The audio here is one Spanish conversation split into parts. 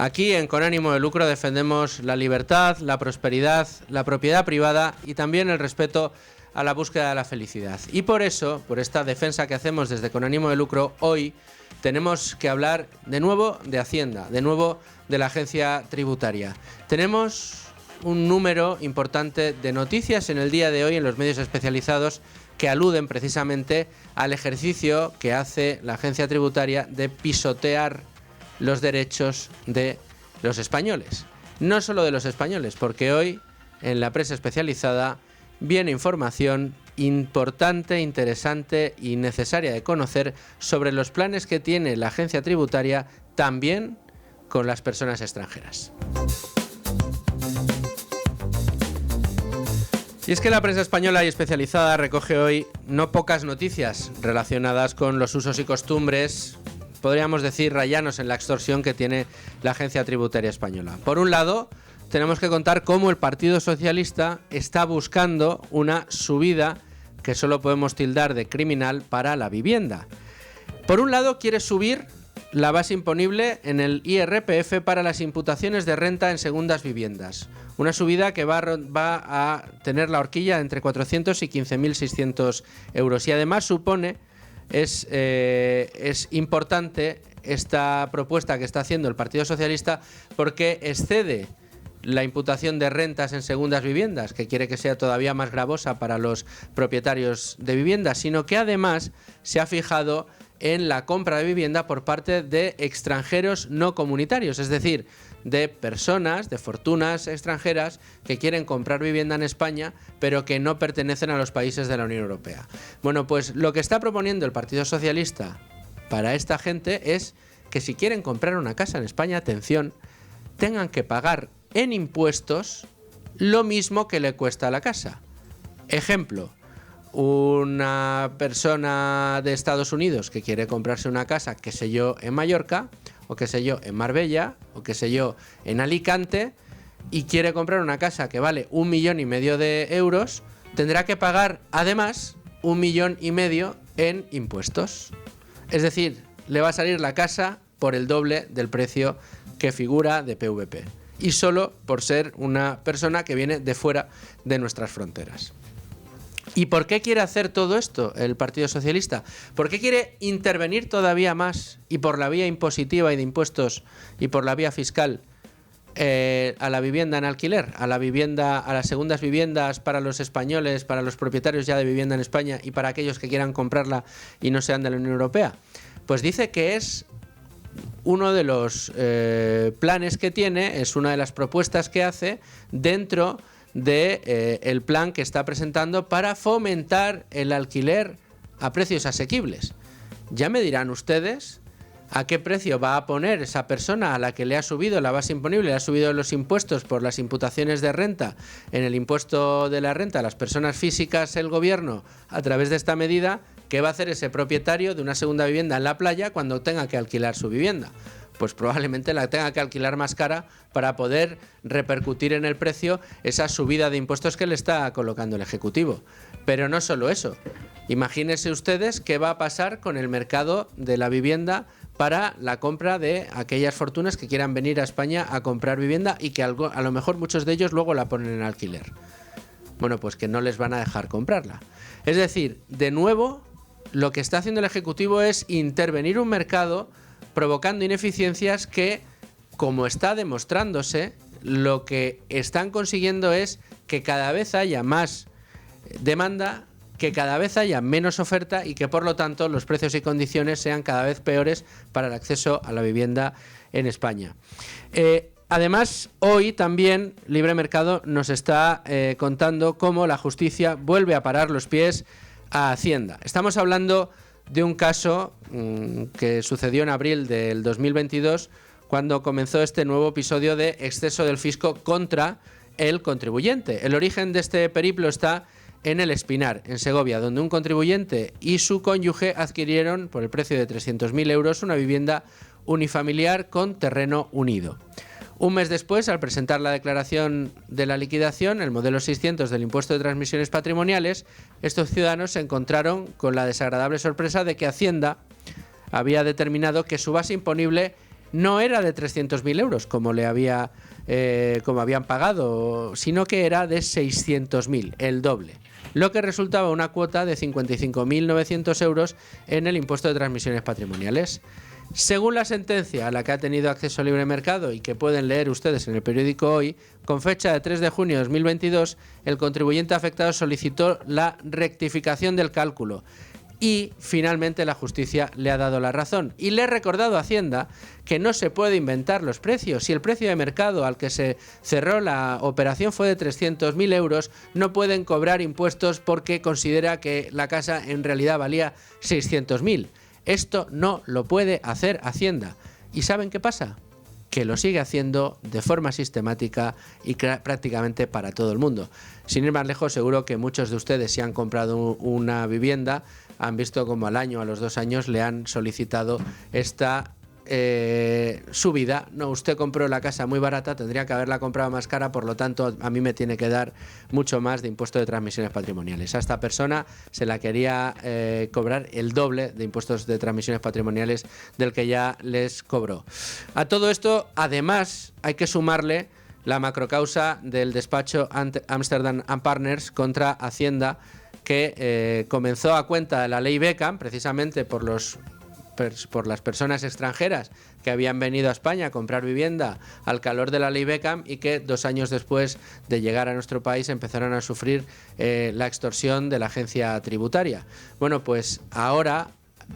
Aquí en Con Ánimo de Lucro defendemos la libertad, la prosperidad, la propiedad privada y también el respeto a la búsqueda de la felicidad. Y por eso, por esta defensa que hacemos desde Con Ánimo de Lucro, hoy tenemos que hablar de nuevo de Hacienda, de nuevo de la agencia tributaria. Tenemos un número importante de noticias en el día de hoy en los medios especializados que aluden precisamente al ejercicio que hace la agencia tributaria de pisotear los derechos de los españoles. No solo de los españoles, porque hoy en la prensa especializada viene información importante, interesante y necesaria de conocer sobre los planes que tiene la agencia tributaria también con las personas extranjeras. Y es que la prensa española y especializada recoge hoy no pocas noticias relacionadas con los usos y costumbres, podríamos decir rayanos en la extorsión que tiene la agencia tributaria española. Por un lado, tenemos que contar cómo el Partido Socialista está buscando una subida que solo podemos tildar de criminal para la vivienda. Por un lado, quiere subir la base imponible en el IRPF para las imputaciones de renta en segundas viviendas. Una subida que va a tener la horquilla entre 400 y 15.600 euros. Y además supone, es importante esta propuesta que está haciendo el Partido Socialista porque excede la imputación de rentas en segundas viviendas, que quiere que sea todavía más gravosa para los propietarios de viviendas, sino que además se ha fijado en la compra de vivienda por parte de extranjeros no comunitarios, es decir, de personas, de fortunas extranjeras que quieren comprar vivienda en España, pero que no pertenecen a los países de la Unión Europea. Bueno, pues lo que está proponiendo el Partido Socialista para esta gente es que si quieren comprar una casa en España, atención, tengan que pagar en impuestos lo mismo que le cuesta la casa. Ejemplo, una persona de Estados Unidos que quiere comprarse una casa, qué sé yo, en Mallorca, o qué sé yo, en Marbella, o qué sé yo, en Alicante, y quiere comprar una casa que vale 1,5 millones de euros, tendrá que pagar además 1,5 millones en impuestos. Es decir, le va a salir la casa por el doble del precio que figura de PVP. Y solo por ser una persona que viene de fuera de nuestras fronteras. ¿Y por qué quiere hacer todo esto el Partido Socialista? ¿Por qué quiere intervenir todavía más y por la vía impositiva y de impuestos y por la vía fiscal a la vivienda en alquiler, a las segundas viviendas para los españoles, para los propietarios ya de vivienda en España y para aquellos que quieran comprarla y no sean de la Unión Europea? Pues dice que es uno de los planes que tiene, es una de las propuestas que hace dentro del plan que está presentando para fomentar el alquiler a precios asequibles. Ya me dirán ustedes a qué precio va a poner esa persona a la que le ha subido la base imponible, le ha subido los impuestos por las imputaciones de renta en el impuesto de la renta a las personas físicas el gobierno a través de esta medida. ¿Qué va a hacer ese propietario de una segunda vivienda en la playa cuando tenga que alquilar su vivienda? Pues probablemente la tenga que alquilar más cara para poder repercutir en el precio esa subida de impuestos que le está colocando el Ejecutivo. Pero no solo eso. Imagínense ustedes qué va a pasar con el mercado de la vivienda para la compra de aquellas fortunas que quieran venir a España a comprar vivienda y que a lo mejor muchos de ellos luego la ponen en alquiler. Bueno, pues que no les van a dejar comprarla. Es decir, de nuevo, lo que está haciendo el Ejecutivo es intervenir un mercado provocando ineficiencias que, como está demostrándose, lo que están consiguiendo es que cada vez haya más demanda, que cada vez haya menos oferta y que por lo tanto los precios y condiciones sean cada vez peores para el acceso a la vivienda en España. Además, hoy también Libre Mercado nos está contando cómo la justicia vuelve a parar los pies a Hacienda. Estamos hablando de un caso que sucedió en abril del 2022 cuando comenzó este nuevo episodio de exceso del fisco contra el contribuyente. El origen de este periplo está en El Espinar, en Segovia, donde un contribuyente y su cónyuge adquirieron por el precio de 300.000 euros una vivienda unifamiliar con terreno unido. Un mes después, al presentar la declaración de la liquidación, el modelo 600 del impuesto de transmisiones patrimoniales, estos ciudadanos se encontraron con la desagradable sorpresa de que Hacienda había determinado que su base imponible no era de 300.000 euros como habían pagado, sino que era de 600.000, el doble, lo que resultaba una cuota de 55.900 euros en el impuesto de transmisiones patrimoniales. Según la sentencia a la que ha tenido acceso Libre Mercado y que pueden leer ustedes en el periódico Hoy, con fecha de 3 de junio de 2022, el contribuyente afectado solicitó la rectificación del cálculo y finalmente la justicia le ha dado la razón. Y le he recordado a Hacienda que no se puede inventar los precios. Si el precio de mercado al que se cerró la operación fue de 300.000 euros, no pueden cobrar impuestos porque considera que la casa en realidad valía 600.000. Esto no lo puede hacer Hacienda. ¿Y saben qué pasa? Que lo sigue haciendo de forma sistemática y prácticamente para todo el mundo. Sin ir más lejos, seguro que muchos de ustedes, si han comprado una vivienda, han visto como al año, a los 2 años, le han solicitado esta subida. No, usted compró la casa muy barata, tendría que haberla comprado más cara, por lo tanto a mí me tiene que dar mucho más de impuesto de transmisiones patrimoniales. A esta persona se la quería cobrar el doble de impuestos de transmisiones patrimoniales del que ya les cobró. A todo esto, además, hay que sumarle la macrocausa del despacho Amsterdam & Partners contra Hacienda, que comenzó a cuenta de la ley Beckham, precisamente por las personas extranjeras que habían venido a España a comprar vivienda al calor de la ley Beckham y que 2 años después de llegar a nuestro país empezaron a sufrir la extorsión de la agencia tributaria. Bueno, pues ahora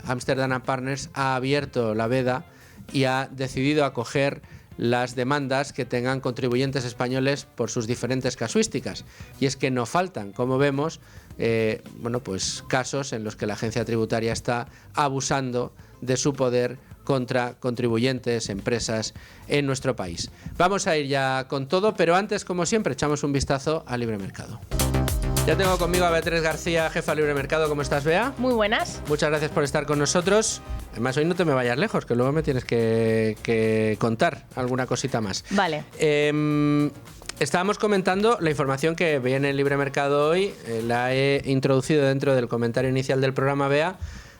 Amsterdam & Partners ha abierto la veda y ha decidido acoger las demandas que tengan contribuyentes españoles por sus diferentes casuísticas. Y es que no faltan, como vemos, pues casos en los que la agencia tributaria está abusando de su poder contra contribuyentes, empresas en nuestro país. Vamos a ir ya con todo, pero antes, como siempre, echamos un vistazo a Libre Mercado. Ya tengo conmigo a Beatriz García, jefa de Libre Mercado. ¿Cómo estás, Bea? Muy buenas. Muchas gracias por estar con nosotros. Además, hoy no te me vayas lejos, que luego me tienes que contar alguna cosita más. Vale. Estábamos comentando la información que viene en Libre Mercado hoy. La he introducido dentro del comentario inicial del programa, Bea,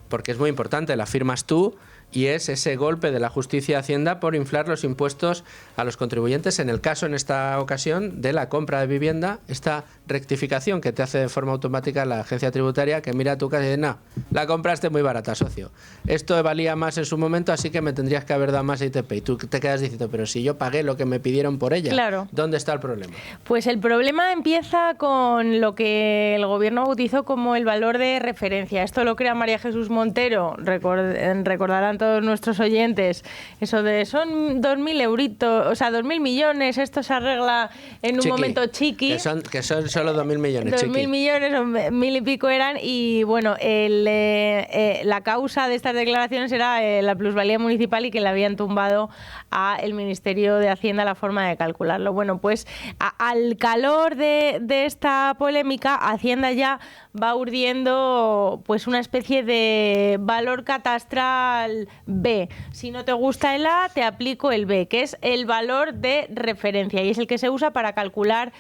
porque es muy importante, la firmas tú, y es ese golpe de la justicia de Hacienda por inflar los impuestos a los contribuyentes, en el caso, en esta ocasión, de la compra de vivienda, esta rectificación que te hace de forma automática la agencia tributaria, que mira tu casa y dice, no, la compraste muy barata, socio. Esto valía más en su momento, así que me tendrías que haber dado más ITP. Y tú te quedas diciendo, pero si yo pagué lo que me pidieron por ella, claro. ¿Dónde está el problema? Pues el problema empieza con lo que el gobierno bautizó como el valor de referencia. Esto lo crea María Jesús Montero, recordarán todos nuestros oyentes, eso de son 2.000 euritos, o sea, 2.000 millones, esto se arregla en un momento chiqui. Que son solo 2.000 millones, 2.000 millones, o 1.000 y pico eran, y bueno, la causa de estas declaraciones era la plusvalía municipal y que le habían tumbado al Ministerio de Hacienda la forma de calcularlo. Bueno, pues al calor de esta polémica, Hacienda ya va urdiendo pues una especie de valor catastral B. Si no te gusta el A, te aplico el B, que es el valor de referencia y es el que se usa para calcular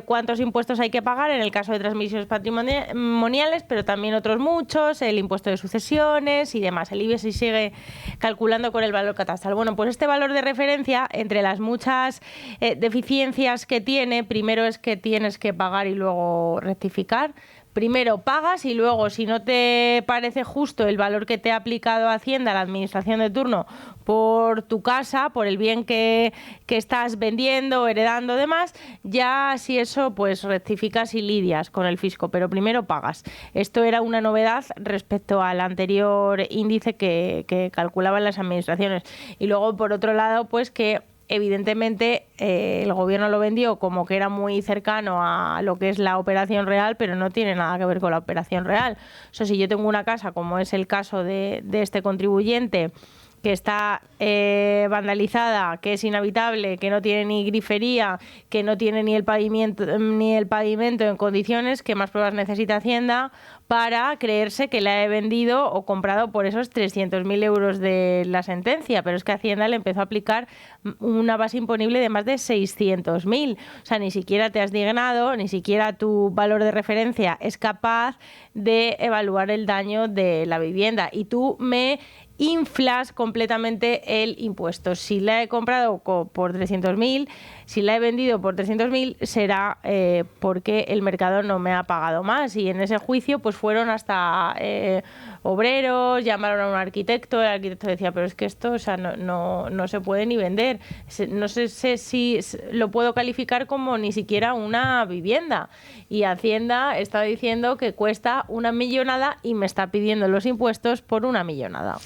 cuántos impuestos hay que pagar en el caso de transmisiones patrimoniales, pero también otros muchos, el impuesto de sucesiones y demás. El IBE se sigue calculando con el valor catastral. Bueno, pues este valor de referencia, entre las muchas deficiencias que tiene, primero es que tienes que pagar y luego rectificar. Primero pagas y luego, si no te parece justo el valor que te ha aplicado Hacienda, la administración de turno, por tu casa, por el bien que estás vendiendo, heredando, demás, ya si eso, pues rectificas y lidias con el fisco, pero primero pagas. Esto era una novedad respecto al anterior índice que calculaban las administraciones. Y luego, por otro lado, pues que evidentemente el gobierno lo vendió como que era muy cercano a lo que es la operación real, pero no tiene nada que ver con la operación real. O sea, si yo tengo una casa, como es el caso de este contribuyente, que está vandalizada, que es inhabitable, que no tiene ni grifería, que no tiene ni el pavimento en condiciones, ¿qué más pruebas necesita Hacienda para creerse que la he vendido o comprado por esos 300.000 euros de la sentencia? Pero es que Hacienda le empezó a aplicar una base imponible de más de 600.000. O sea, ni siquiera te has dignado, ni siquiera tu valor de referencia es capaz de evaluar el daño de la vivienda. Y tú me inflas completamente el impuesto. Si la he comprado por 300.000, si la he vendido por 300.000, será porque el mercado no me ha pagado más. Y en ese juicio pues fueron hasta obreros, llamaron a un arquitecto, el arquitecto decía, pero es que esto, o sea, no se puede ni vender. No sé si lo puedo calificar como ni siquiera una vivienda. Y Hacienda está diciendo que cuesta 1 millonada y me está pidiendo los impuestos por 1 millonada.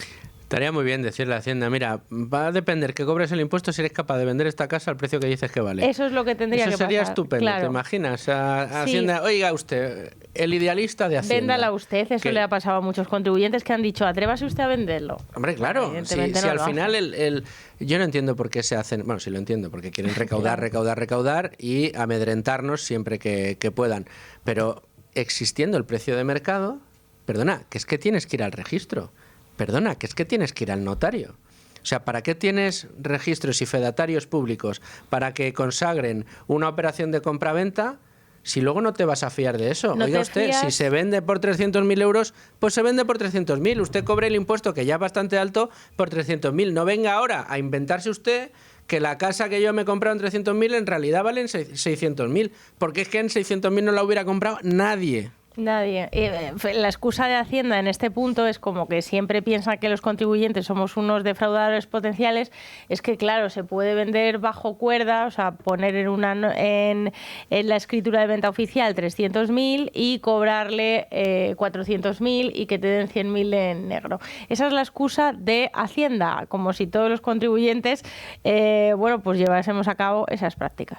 Estaría muy bien decirle a Hacienda, mira, va a depender que cobres el impuesto si eres capaz de vender esta casa al precio que dices que vale. Eso es lo que tendría que pasar. Eso sería estupendo, claro. ¿Te imaginas? A Hacienda, oiga usted, el idealista de Hacienda. Véndala usted, eso le ha pasado a muchos contribuyentes que han dicho, atrévase usted a venderlo. Hombre, claro, si al final yo no entiendo por qué se hacen, bueno, sí lo entiendo, porque quieren recaudar y amedrentarnos siempre que puedan. Pero existiendo el precio de mercado, perdona, que es que tienes que ir al registro. Perdona, que es que tienes que ir al notario. O sea, ¿para qué tienes registros y fedatarios públicos para que consagren una operación de compraventa si luego no te vas a fiar de eso? Oiga usted, si se vende por 300.000 euros, pues se vende por 300.000. Usted cobre el impuesto, que ya es bastante alto, por 300.000. No venga ahora a inventarse usted que la casa que yo me he comprado en 300.000 en realidad vale en 600.000. Porque es que en 600.000 no la hubiera comprado nadie. Nadie. La excusa de Hacienda en este punto es como que siempre piensa que los contribuyentes somos unos defraudadores potenciales. Es que, claro, se puede vender bajo cuerda, o sea, poner en la escritura de venta oficial 300.000 y cobrarle 400.000 y que te den 100.000 en negro. Esa es la excusa de Hacienda, como si todos los contribuyentes, pues llevásemos a cabo esas prácticas.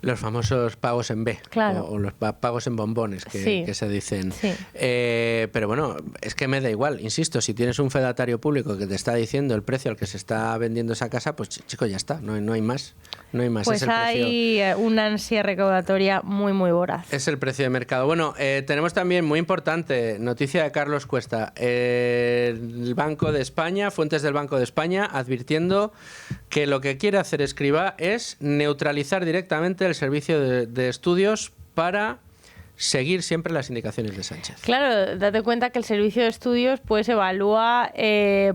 Los famosos pagos en B, claro. o los pagos en bombones que se dicen. Sí. Pero bueno, es que me da igual, insisto, si tienes un fedatario público que te está diciendo el precio al que se está vendiendo esa casa, pues chico, ya está, no hay más. No hay más. Pues es el hay precio. Una ansia recaudatoria muy, muy voraz. Es el precio de mercado. Bueno, tenemos también, muy importante, noticia de Carlos Cuesta. El Banco de España, fuentes del Banco de España, advirtiendo que lo que quiere hacer Escrivá es neutralizar directamente el servicio de estudios para seguir siempre las indicaciones de Sánchez. Claro, date cuenta que el servicio de estudios pues evalúa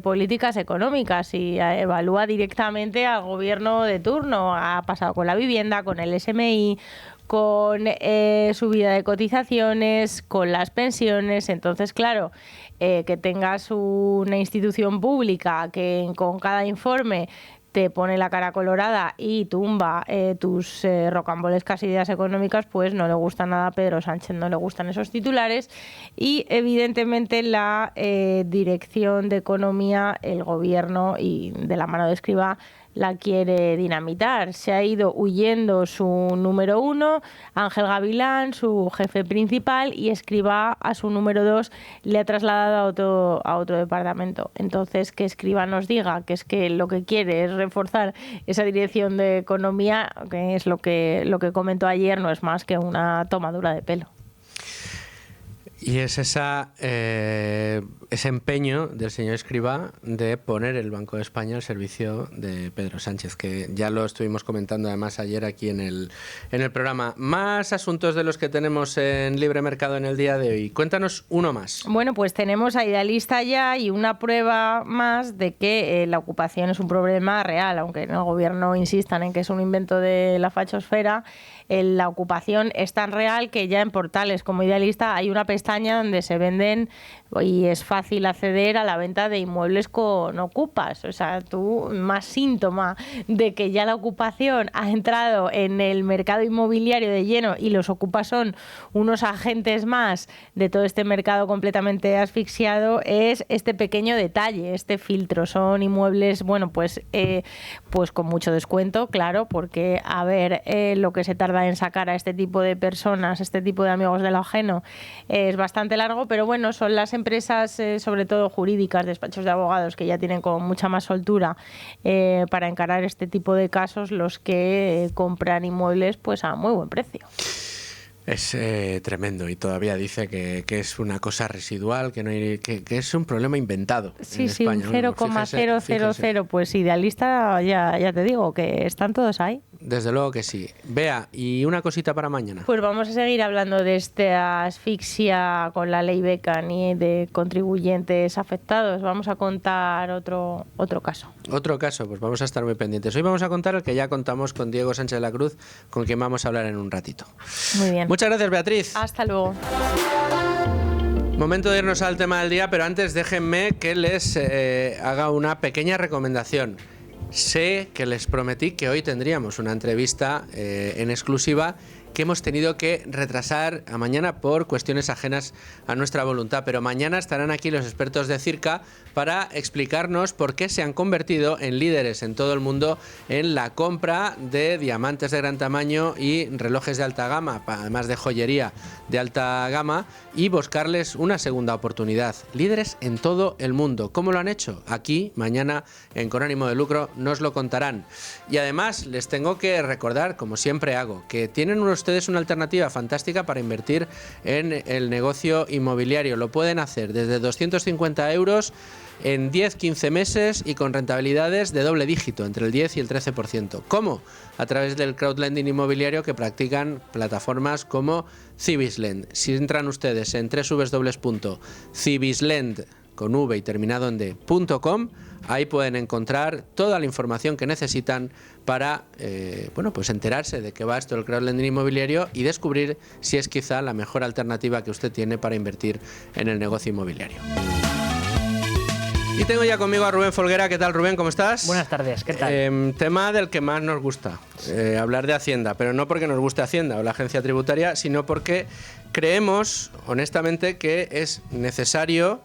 políticas económicas y evalúa directamente al gobierno de turno. Ha pasado con la vivienda, con el SMI, con subida de cotizaciones, con las pensiones. Entonces, claro, que tengas una institución pública que con cada informe te pone la cara colorada y tumba tus rocambolescas ideas económicas, pues no le gusta nada a Pedro Sánchez, no le gustan esos titulares y evidentemente la Dirección de Economía, el Gobierno y de la mano de Escrivá la quiere dinamitar. Se ha ido huyendo su número 1, Ángel Gavilán, su jefe principal, y Escrivá a su número 2 le ha trasladado a otro departamento. Entonces, que Escrivá nos diga que es que lo que quiere es reforzar esa Dirección de Economía, que es lo que comentó ayer, no es más que una tomadura de pelo. Y es ese empeño del señor Escrivá de poner el Banco de España al servicio de Pedro Sánchez, que ya lo estuvimos comentando además ayer aquí en el programa. Más asuntos de los que tenemos en Libre Mercado en el día de hoy. Cuéntanos uno más. Bueno, pues tenemos a Idealista ya y una prueba más de que la ocupación es un problema real, aunque en el gobierno insistan en que es un invento de la fachosfera. La ocupación es tan real que ya en portales como Idealista hay una pestaña donde se venden y es fácil acceder a la venta de inmuebles con ocupas. O sea, tú, más síntoma de que ya la ocupación ha entrado en el mercado inmobiliario de lleno y los ocupas son unos agentes más de todo este mercado completamente asfixiado, es este pequeño detalle, este filtro. Son inmuebles, bueno, pues con mucho descuento, claro, porque a ver, lo que se tarda en sacar a este tipo de personas, este tipo de amigos de lo ajeno, es bastante largo, pero bueno, son las empresas, sobre todo jurídicas, despachos de abogados, que ya tienen como mucha más soltura para encarar este tipo de casos, los que compran inmuebles pues a muy buen precio. Es tremendo y todavía dice que es una cosa residual, que es un problema inventado. Sí, en España. Un 0,000. Pues Idealista, ya te digo, que están todos ahí. Desde luego que sí. Bea, ¿y una cosita para mañana? Pues vamos a seguir hablando de esta asfixia con la ley Beckham y de contribuyentes afectados. Vamos a contar otro caso. Otro caso, pues vamos a estar muy pendientes. Hoy vamos a contar el que ya contamos con Diego Sánchez de la Cruz, con quien vamos a hablar en un ratito. Muy bien. Muchas gracias, Beatriz. Hasta luego. Momento de irnos al tema del día, pero antes déjenme que les haga una pequeña recomendación. Sé que les prometí que hoy tendríamos una entrevista en exclusiva que hemos tenido que retrasar a mañana por cuestiones ajenas a nuestra voluntad, pero mañana estarán aquí los expertos de Circa para explicarnos por qué se han convertido en líderes en todo el mundo en la compra de diamantes de gran tamaño y relojes de alta gama, además de joyería de alta gama, y buscarles una segunda oportunidad. Líderes en todo el mundo. ¿Cómo lo han hecho? Aquí, mañana, en Con Ánimo de Lucro, nos lo contarán. Y además les tengo que recordar, como siempre hago, que tienen ustedes una alternativa fantástica para invertir en el negocio inmobiliario. Lo pueden hacer desde 250 euros en 10-15 meses y con rentabilidades de doble dígito, entre el 10 y el 13%. ¿Cómo? A través del crowdlending inmobiliario que practican plataformas como Cibislend. Si entran ustedes en www.cibislend con V y terminado en D.com, ahí pueden encontrar toda la información que necesitan para pues enterarse de qué va esto del crowdlending inmobiliario y descubrir si es quizá la mejor alternativa que usted tiene para invertir en el negocio inmobiliario. Y tengo ya conmigo a Rubén Folguera. ¿Qué tal, Rubén? ¿Cómo estás? Buenas tardes, ¿qué tal? Tema del que más nos gusta, hablar de Hacienda, pero no porque nos guste Hacienda o la agencia tributaria, sino porque creemos, honestamente, que es necesario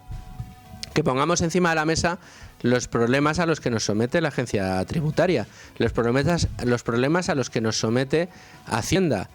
que pongamos encima de la mesa los problemas a los que nos somete la agencia tributaria, los problemas a los que nos somete Hacienda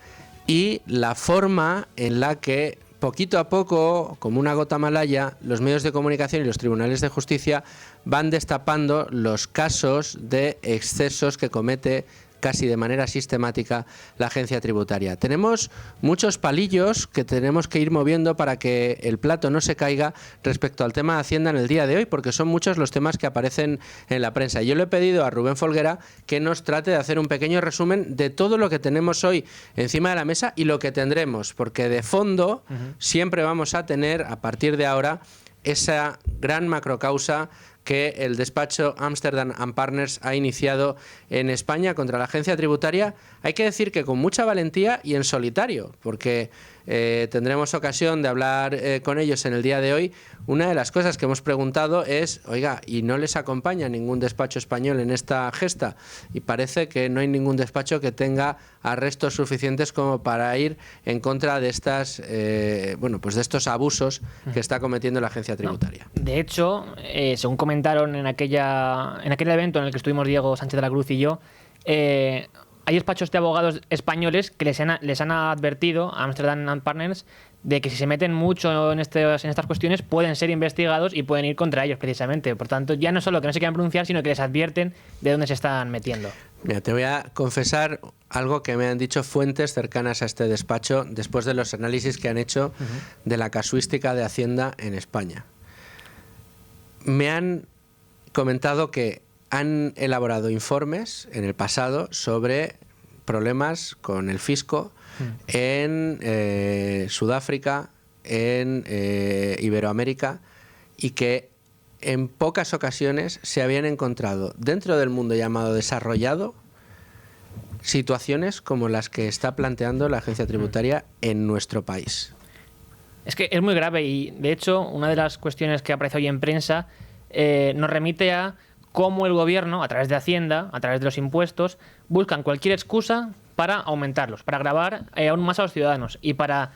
y la forma en la que poquito a poco, como una gota malaya, los medios de comunicación y los tribunales de justicia van destapando los casos de excesos que comete casi de manera sistemática la agencia tributaria. Tenemos muchos palillos que tenemos que ir moviendo para que el plato no se caiga respecto al tema de Hacienda en el día de hoy, porque son muchos los temas que aparecen en la prensa. Yo le he pedido a Rubén Folguera que nos trate de hacer un pequeño resumen de todo lo que tenemos hoy encima de la mesa y lo que tendremos, porque de fondo siempre vamos a tener, a partir de ahora, esa gran macrocausa que el despacho Amsterdam & Partners ha iniciado en España contra la agencia tributaria. Hay que decir que con mucha valentía y en solitario, porque tendremos ocasión de hablar con ellos en el día de hoy. Una de las cosas que hemos preguntado es, oiga, ¿y no les acompaña ningún despacho español en esta gesta? Y parece que no hay ningún despacho que tenga arrestos suficientes como para ir en contra de estas, de estos abusos que está cometiendo la agencia tributaria. No. De hecho, según comentaron en aquel evento en el que estuvimos Diego Sánchez de la Cruz y yo, hay despachos de abogados españoles que les han advertido a Amsterdam & Partners de que si se meten mucho en estas cuestiones pueden ser investigados y pueden ir contra ellos precisamente. Por tanto, ya no solo que no se quieran pronunciar, sino que les advierten de dónde se están metiendo. Mira, te voy a confesar algo que me han dicho fuentes cercanas a este despacho después de los análisis que han hecho de la casuística de Hacienda en España. Me han comentado que han elaborado informes en el pasado sobre problemas con el fisco en Sudáfrica, en Iberoamérica, y que en pocas ocasiones se habían encontrado dentro del mundo llamado desarrollado situaciones como las que está planteando la agencia tributaria en nuestro país. Es que es muy grave y, de hecho, una de las cuestiones que aparece hoy en prensa nos remite a cómo el gobierno, a través de Hacienda, a través de los impuestos, buscan cualquier excusa para aumentarlos, para gravar aún más a los ciudadanos y para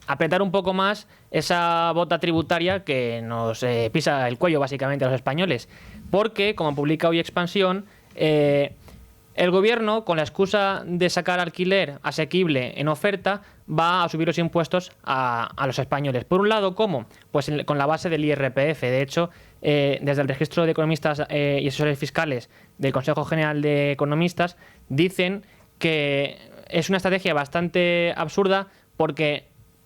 apretar un poco más esa bota tributaria que nos pisa el cuello básicamente a los españoles. Porque, como publica hoy Expansión, el gobierno, con la excusa de sacar alquiler asequible en oferta, va a subir los impuestos a los españoles. Por un lado, ¿cómo? Pues con la base del IRPF. De hecho, desde el Registro de Economistas y Asesores Fiscales del Consejo General de Economistas dicen que es una estrategia bastante absurda porque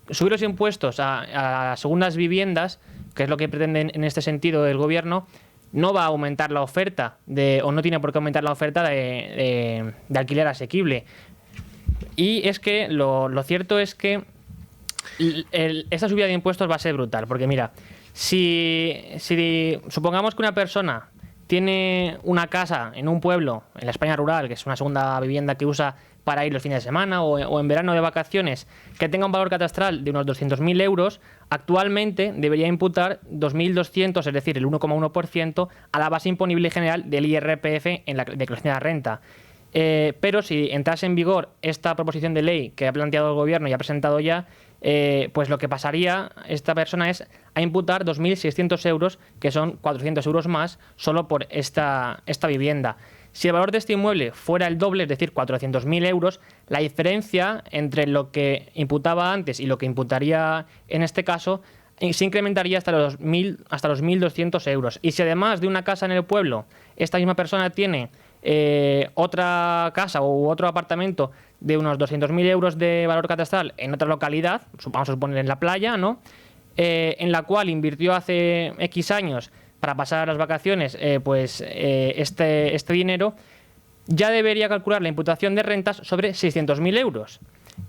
subir los impuestos a segundas viviendas, que es lo que pretenden en este sentido el gobierno, no va a aumentar la oferta o no tiene por qué aumentar la oferta de alquiler asequible. Y es que lo cierto es que esta subida de impuestos va a ser brutal, porque mira, si supongamos que una persona tiene una casa en un pueblo, en la España rural, que es una segunda vivienda que usa para ir los fines de semana o en verano de vacaciones, que tenga un valor catastral de unos 200.000 euros, actualmente debería imputar 2.200, es decir, el 1,1% a la base imponible general del IRPF en la declaración de la renta. Pero si entrase en vigor esta proposición de ley que ha planteado el Gobierno y ha presentado ya, pues lo que pasaría esta persona es a imputar 2.600 euros, que son 400 euros más, solo por esta vivienda. Si el valor de este inmueble fuera el doble, es decir, 400.000 euros, la diferencia entre lo que imputaba antes y lo que imputaría en este caso se incrementaría hasta los 1.200 euros. Y si además de una casa en el pueblo, esta misma persona tiene otra casa u otro apartamento de unos 200.000 euros de valor catastral en otra localidad, vamos a suponer en la playa, ¿no? En la cual invirtió hace X años para pasar las vacaciones este dinero, ya debería calcular la imputación de rentas sobre 600.000 euros.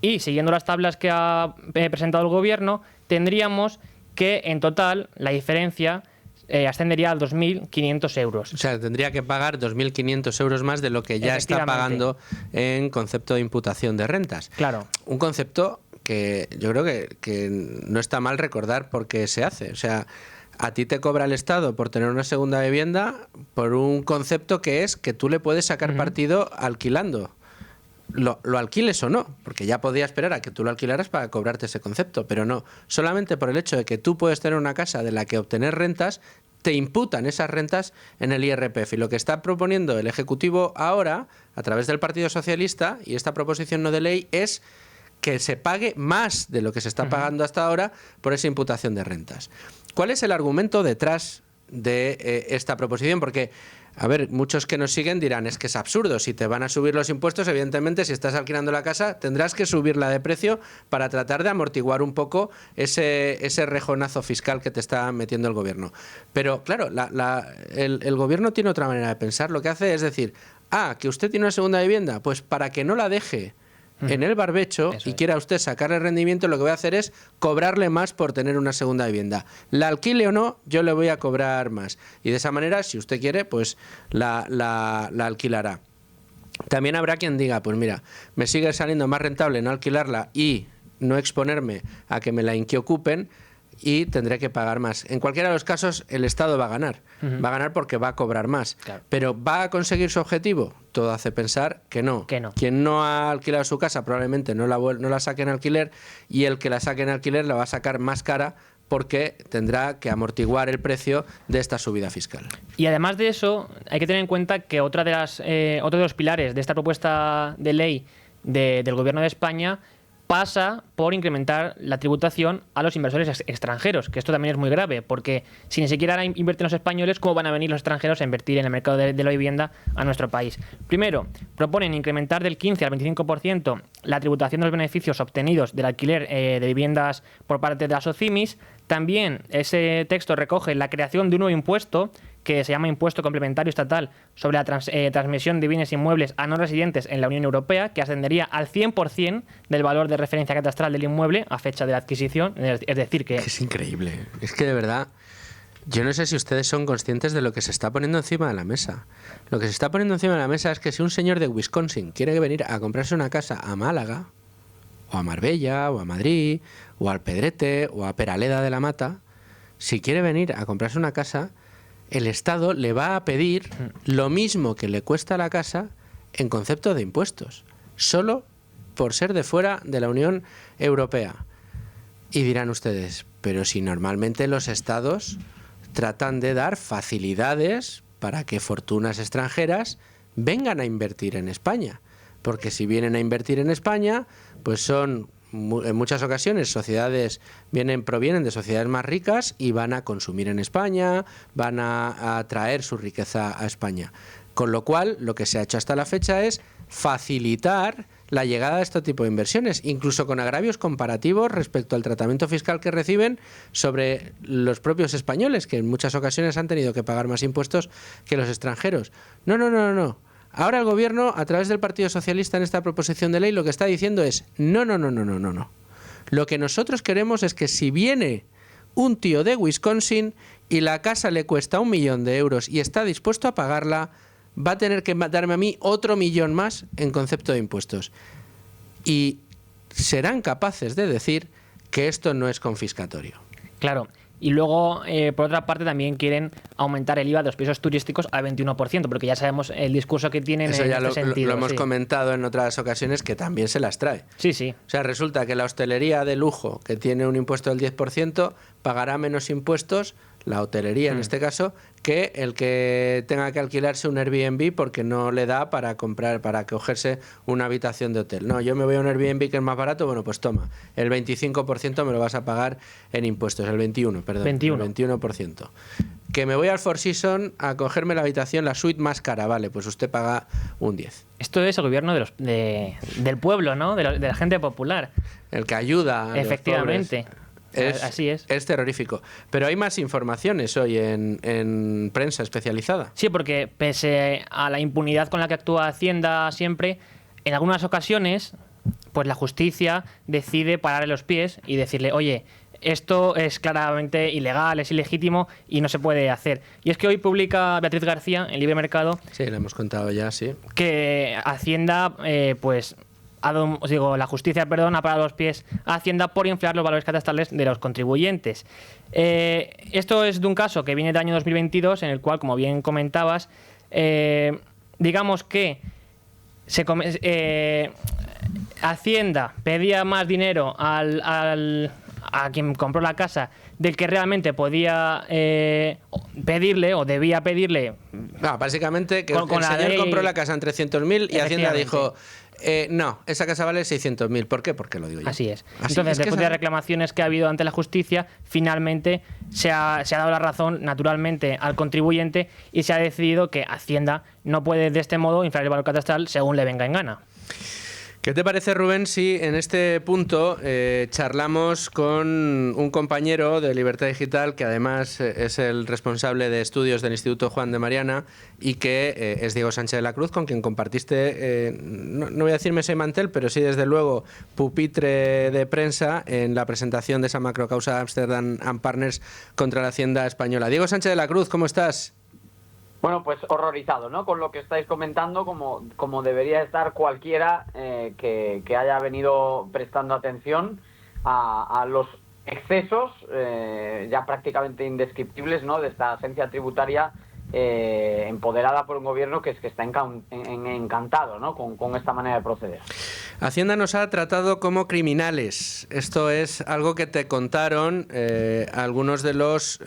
Y siguiendo las tablas que ha presentado el Gobierno, tendríamos que en total la diferencia ascendería a 2.500 euros. O sea, tendría que pagar 2.500 euros más de lo que ya está pagando en concepto de imputación de rentas. Claro. Un concepto que yo creo que no está mal recordar por qué se hace. O sea, a ti te cobra el Estado por tener una segunda vivienda por un concepto que es que tú le puedes sacar partido alquilando. Lo alquiles o no, porque ya podía esperar a que tú lo alquilaras para cobrarte ese concepto, pero no, solamente por el hecho de que tú puedes tener una casa de la que obtener rentas, te imputan esas rentas en el IRPF. Y lo que está proponiendo el Ejecutivo ahora, a través del Partido Socialista, y esta proposición no de ley, es que se pague más de lo que se está pagando hasta ahora por esa imputación de rentas. ¿Cuál es el argumento detrás de esta proposición? Porque, a ver, muchos que nos siguen dirán, es que es absurdo, si te van a subir los impuestos, evidentemente, si estás alquilando la casa, tendrás que subirla de precio para tratar de amortiguar un poco ese rejonazo fiscal que te está metiendo el Gobierno. Pero, claro, el Gobierno tiene otra manera de pensar. Lo que hace es decir, que usted tiene una segunda vivienda, pues para que no la deje en el barbecho y quiera usted sacarle rendimiento, lo que voy a hacer es cobrarle más por tener una segunda vivienda. La alquile o no, yo le voy a cobrar más. Y de esa manera, si usted quiere, pues la alquilará. También habrá quien diga, pues mira, me sigue saliendo más rentable no alquilarla y no exponerme a que me la inquiocupen y tendré que pagar más. En cualquiera de los casos, el Estado va a ganar. Va a ganar porque va a cobrar más. Claro. Pero ¿va a conseguir su objetivo? Todo hace pensar que no. Quien no ha alquilado su casa probablemente no la saque en alquiler, y el que la saque en alquiler la va a sacar más cara porque tendrá que amortiguar el precio de esta subida fiscal. Y además de eso, hay que tener en cuenta que otro de los pilares de esta propuesta de ley del Gobierno de España pasa por incrementar la tributación a los inversores extranjeros, que esto también es muy grave, porque si ni siquiera invierten los españoles, ¿cómo van a venir los extranjeros a invertir en el mercado de la vivienda a nuestro país? Primero, proponen incrementar del 15 al 25% la tributación de los beneficios obtenidos del alquiler de viviendas por parte de las OCIMIS. También ese texto recoge la creación de un nuevo impuesto que se llama Impuesto Complementario Estatal sobre la transmisión de bienes inmuebles a no residentes en la Unión Europea, que ascendería al 100% del valor de referencia catastral del inmueble a fecha de la adquisición. Es decir, que... Es increíble. Es que de verdad, yo no sé si ustedes son conscientes de lo que se está poniendo encima de la mesa. Lo que se está poniendo encima de la mesa es que si un señor de Wisconsin quiere venir a comprarse una casa a Málaga, o a Marbella, o a Madrid, o al Pedrete, o a Peraleda de la Mata, si quiere venir a comprarse una casa, el Estado le va a pedir lo mismo que le cuesta la casa en concepto de impuestos, solo por ser de fuera de la Unión Europea. Y dirán ustedes, pero si normalmente los Estados tratan de dar facilidades para que fortunas extranjeras vengan a invertir en España, porque si vienen a invertir en España, pues son en muchas ocasiones sociedades provienen de sociedades más ricas y van a consumir en España, van a traer su riqueza a España. Con lo cual, lo que se ha hecho hasta la fecha es facilitar la llegada de este tipo de inversiones, incluso con agravios comparativos respecto al tratamiento fiscal que reciben sobre los propios españoles, que en muchas ocasiones han tenido que pagar más impuestos que los extranjeros. No. Ahora el Gobierno, a través del Partido Socialista, en esta proposición de ley, lo que está diciendo es no. Lo que nosotros queremos es que si viene un tío de Wisconsin y la casa le cuesta 1 millón de euros y está dispuesto a pagarla, va a tener que darme a mí otro 1 millón más en concepto de impuestos. Y serán capaces de decir que esto no es confiscatorio. Claro. Y luego, por otra parte, también quieren aumentar el IVA de los pisos turísticos al 21%, porque ya sabemos el discurso que tienen Eso en ya este sentido. Lo hemos comentado en otras ocasiones, que también se las trae. Sí. O sea, resulta que la hostelería de lujo, que tiene un impuesto del 10%, pagará menos impuestos, la hotelería en este caso, que el que tenga que alquilarse un Airbnb porque no le da para cogerse una habitación de hotel. No, yo me voy a un Airbnb que es más barato, bueno, pues toma, el 25% me lo vas a pagar en impuestos, el 21%. Que me voy al Four Seasons a cogerme la habitación, la suite más cara, vale, pues usted paga un 10. Esto es el gobierno del pueblo, ¿no? De la gente popular. El que ayuda a Efectivamente. los pobres. Así es. Es terrorífico. Pero hay más informaciones hoy en prensa especializada. Sí, porque pese a la impunidad con la que actúa Hacienda siempre, en algunas ocasiones, pues la justicia decide pararle los pies y decirle, oye, esto es claramente ilegal, es ilegítimo y no se puede hacer. Y es que hoy publica Beatriz García en Libre Mercado. Sí, lo hemos contado ya, sí. Que Hacienda, la justicia, ha parado los pies a Hacienda por inflar los valores catastrales de los contribuyentes. Esto es de un caso que viene del año 2022, en el cual, como bien comentabas, digamos que Hacienda pedía más dinero a quien compró la casa del que realmente podía pedirle o debía pedirle. No, básicamente que el señor compró la casa en 300.000 y Hacienda dijo, no, esa casa vale 600.000. ¿Por qué? Porque lo digo yo. Así es. Entonces, después de reclamaciones que ha habido ante la justicia, finalmente se ha dado la razón, naturalmente, al contribuyente y se ha decidido que Hacienda no puede, de este modo, inflar el valor catastral según le venga en gana. ¿Qué te parece, Rubén, si en este punto charlamos con un compañero de Libertad Digital que además es el responsable de estudios del Instituto Juan de Mariana y que es Diego Sánchez de la Cruz, con quien compartiste, no voy a decir mesa y mantel, pero sí desde luego pupitre de prensa en la presentación de esa macrocausa Amsterdam & Partners contra la Hacienda española? Diego Sánchez de la Cruz, ¿cómo estás? Bueno, pues horrorizado, ¿no? Con lo que estáis comentando, como debería estar cualquiera que haya venido prestando atención a los excesos ya prácticamente indescriptibles, ¿no? De esta agencia tributaria empoderada por un gobierno que está encantado, ¿no? Con esta manera de proceder. Hacienda nos ha tratado como criminales. Esto es algo que te contaron algunos de los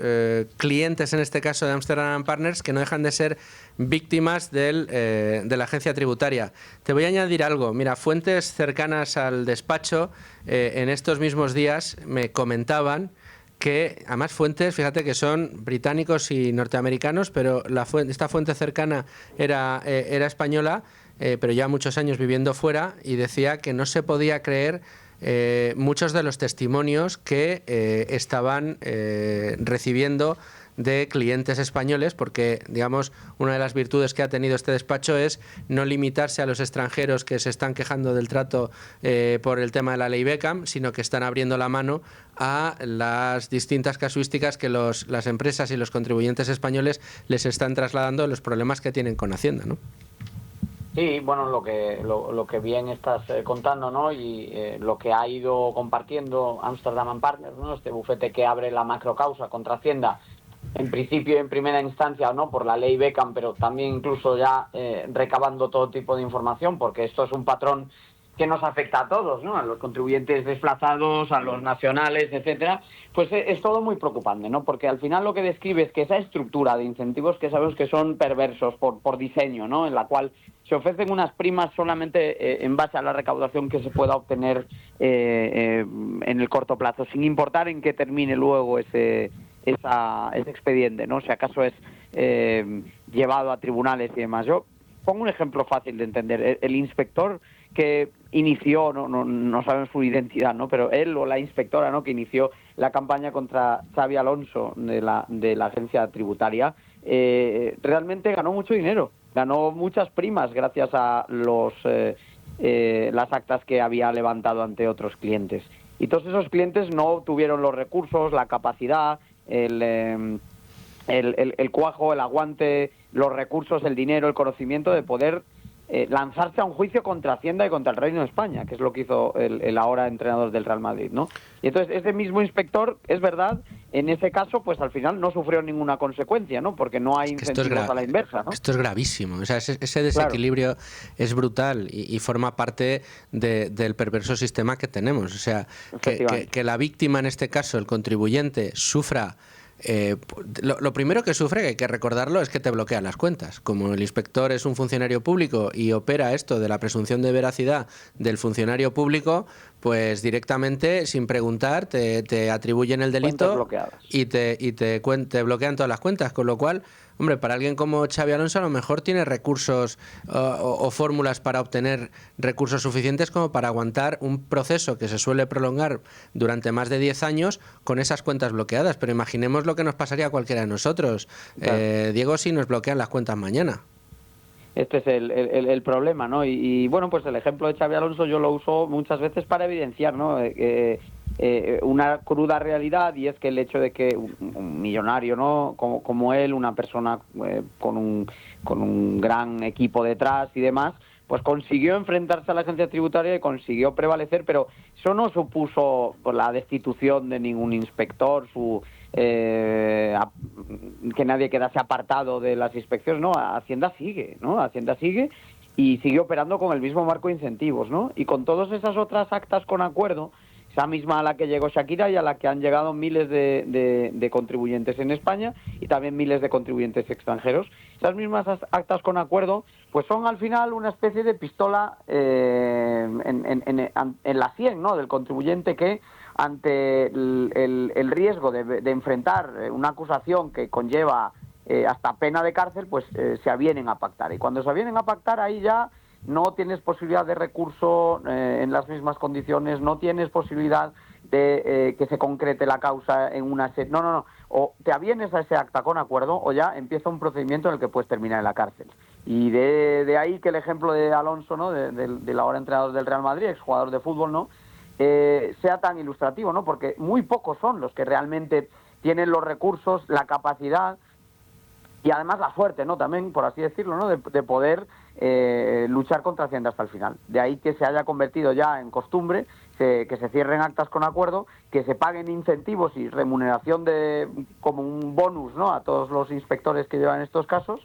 clientes, en este caso de Amsterdam & Partners, que no dejan de ser víctimas de la agencia tributaria. Te voy a añadir algo. Mira, fuentes cercanas al despacho en estos mismos días me comentaban que, además, fuentes, fíjate que son británicos y norteamericanos, pero esta fuente cercana era española, pero ya muchos años viviendo fuera, y decía que no se podía creer muchos de los testimonios que estaban recibiendo de clientes españoles, porque, digamos, una de las virtudes que ha tenido este despacho es no limitarse a los extranjeros que se están quejando del trato por el tema de la ley Beckham, sino que están abriendo la mano a las distintas casuísticas que las empresas y los contribuyentes españoles les están trasladando de los problemas que tienen con Hacienda, ¿no? Sí, bueno, lo que bien estás contando, ¿no? Y lo que ha ido compartiendo Amsterdam & Partners, ¿no? Este bufete que abre la macrocausa contra Hacienda, en principio en primera instancia, ¿no? Por la ley Beckham, pero también incluso ya recabando todo tipo de información, porque esto es un patrón que nos afecta a todos, ¿no? A los contribuyentes desplazados, a los nacionales, etcétera. Pues es todo muy preocupante, ¿no? Porque al final lo que describe es que esa estructura de incentivos que sabemos que son perversos por diseño, ¿no? En la cual se ofrecen unas primas solamente en base a la recaudación que se pueda obtener en el corto plazo, sin importar en qué termine luego ese expediente, ¿no? Si acaso es llevado a tribunales y demás. Yo pongo un ejemplo fácil de entender. El inspector que inició, no sabemos su identidad, ¿no? Pero él o la inspectora, ¿no?, que inició la campaña contra Xabi Alonso de la agencia tributaria, realmente ganó mucho dinero, ganó muchas primas gracias a las actas que había levantado ante otros clientes. Y todos esos clientes no tuvieron los recursos, la capacidad, el cuajo, el aguante, los recursos, el dinero, el conocimiento de poder lanzarse a un juicio contra Hacienda y contra el Reino de España, que es lo que hizo el ahora entrenador del Real Madrid, ¿no? Y entonces ese mismo inspector, es verdad, en ese caso, pues al final no sufrió ninguna consecuencia, ¿no? Porque no hay incentivos a la inversa, ¿no? Esto es gravísimo. O sea, ese desequilibrio es brutal y forma parte del perverso sistema que tenemos. O sea, que la víctima, en este caso, el contribuyente, sufra. Lo primero que sufre, que hay que recordarlo, es que te bloquean las cuentas. Como el inspector es un funcionario público y opera esto de la presunción de veracidad del funcionario público, pues directamente, sin preguntar, te atribuyen el delito y te bloquean todas las cuentas. Con lo cual, hombre, para alguien como Xabi Alonso a lo mejor tiene recursos o fórmulas para obtener recursos suficientes como para aguantar un proceso que se suele prolongar durante más de 10 años con esas cuentas bloqueadas. Pero imaginemos lo que nos pasaría a cualquiera de nosotros. Claro. Diego, si nos bloquean las cuentas mañana. Este es el problema, ¿no? Y bueno, pues el ejemplo de Xabi Alonso yo lo uso muchas veces para evidenciar, ¿no?, una cruda realidad, y es que el hecho de que un millonario, ¿no?, como él, una persona con un gran equipo detrás y demás, pues consiguió enfrentarse a la agencia tributaria y consiguió prevalecer, pero eso no supuso la destitución de ningún inspector, que nadie quedase apartado de las inspecciones. No, Hacienda sigue, ¿no? Hacienda sigue y sigue operando con el mismo marco de incentivos, ¿no? Y con todas esas otras actas con acuerdo, esa misma a la que llegó Shakira y a la que han llegado miles de contribuyentes en España y también miles de contribuyentes extranjeros, esas mismas actas con acuerdo pues son al final una especie de pistola en la sien, ¿no?, del contribuyente, que ante el riesgo de enfrentar una acusación que conlleva hasta pena de cárcel, pues se avienen a pactar. Y cuando se avienen a pactar, ahí ya no tienes posibilidad de recurso en las mismas condiciones, no tienes posibilidad de que se concrete la causa en una... No. O te avienes a ese acta con acuerdo o ya empieza un procedimiento en el que puedes terminar en la cárcel. Y de ahí que el ejemplo de Alonso, ¿no?, del ahora entrenador del Real Madrid, exjugador de fútbol, ¿no?, sea tan ilustrativo, ¿no? Porque muy pocos son los que realmente tienen los recursos, la capacidad y además la suerte, ¿no?, también, por así decirlo, ¿no?, de poder luchar contra Hacienda hasta el final. De ahí que se haya convertido ya en costumbre que se cierren actas con acuerdo, que se paguen incentivos y remuneración como un bonus, ¿no?, a todos los inspectores que llevan estos casos,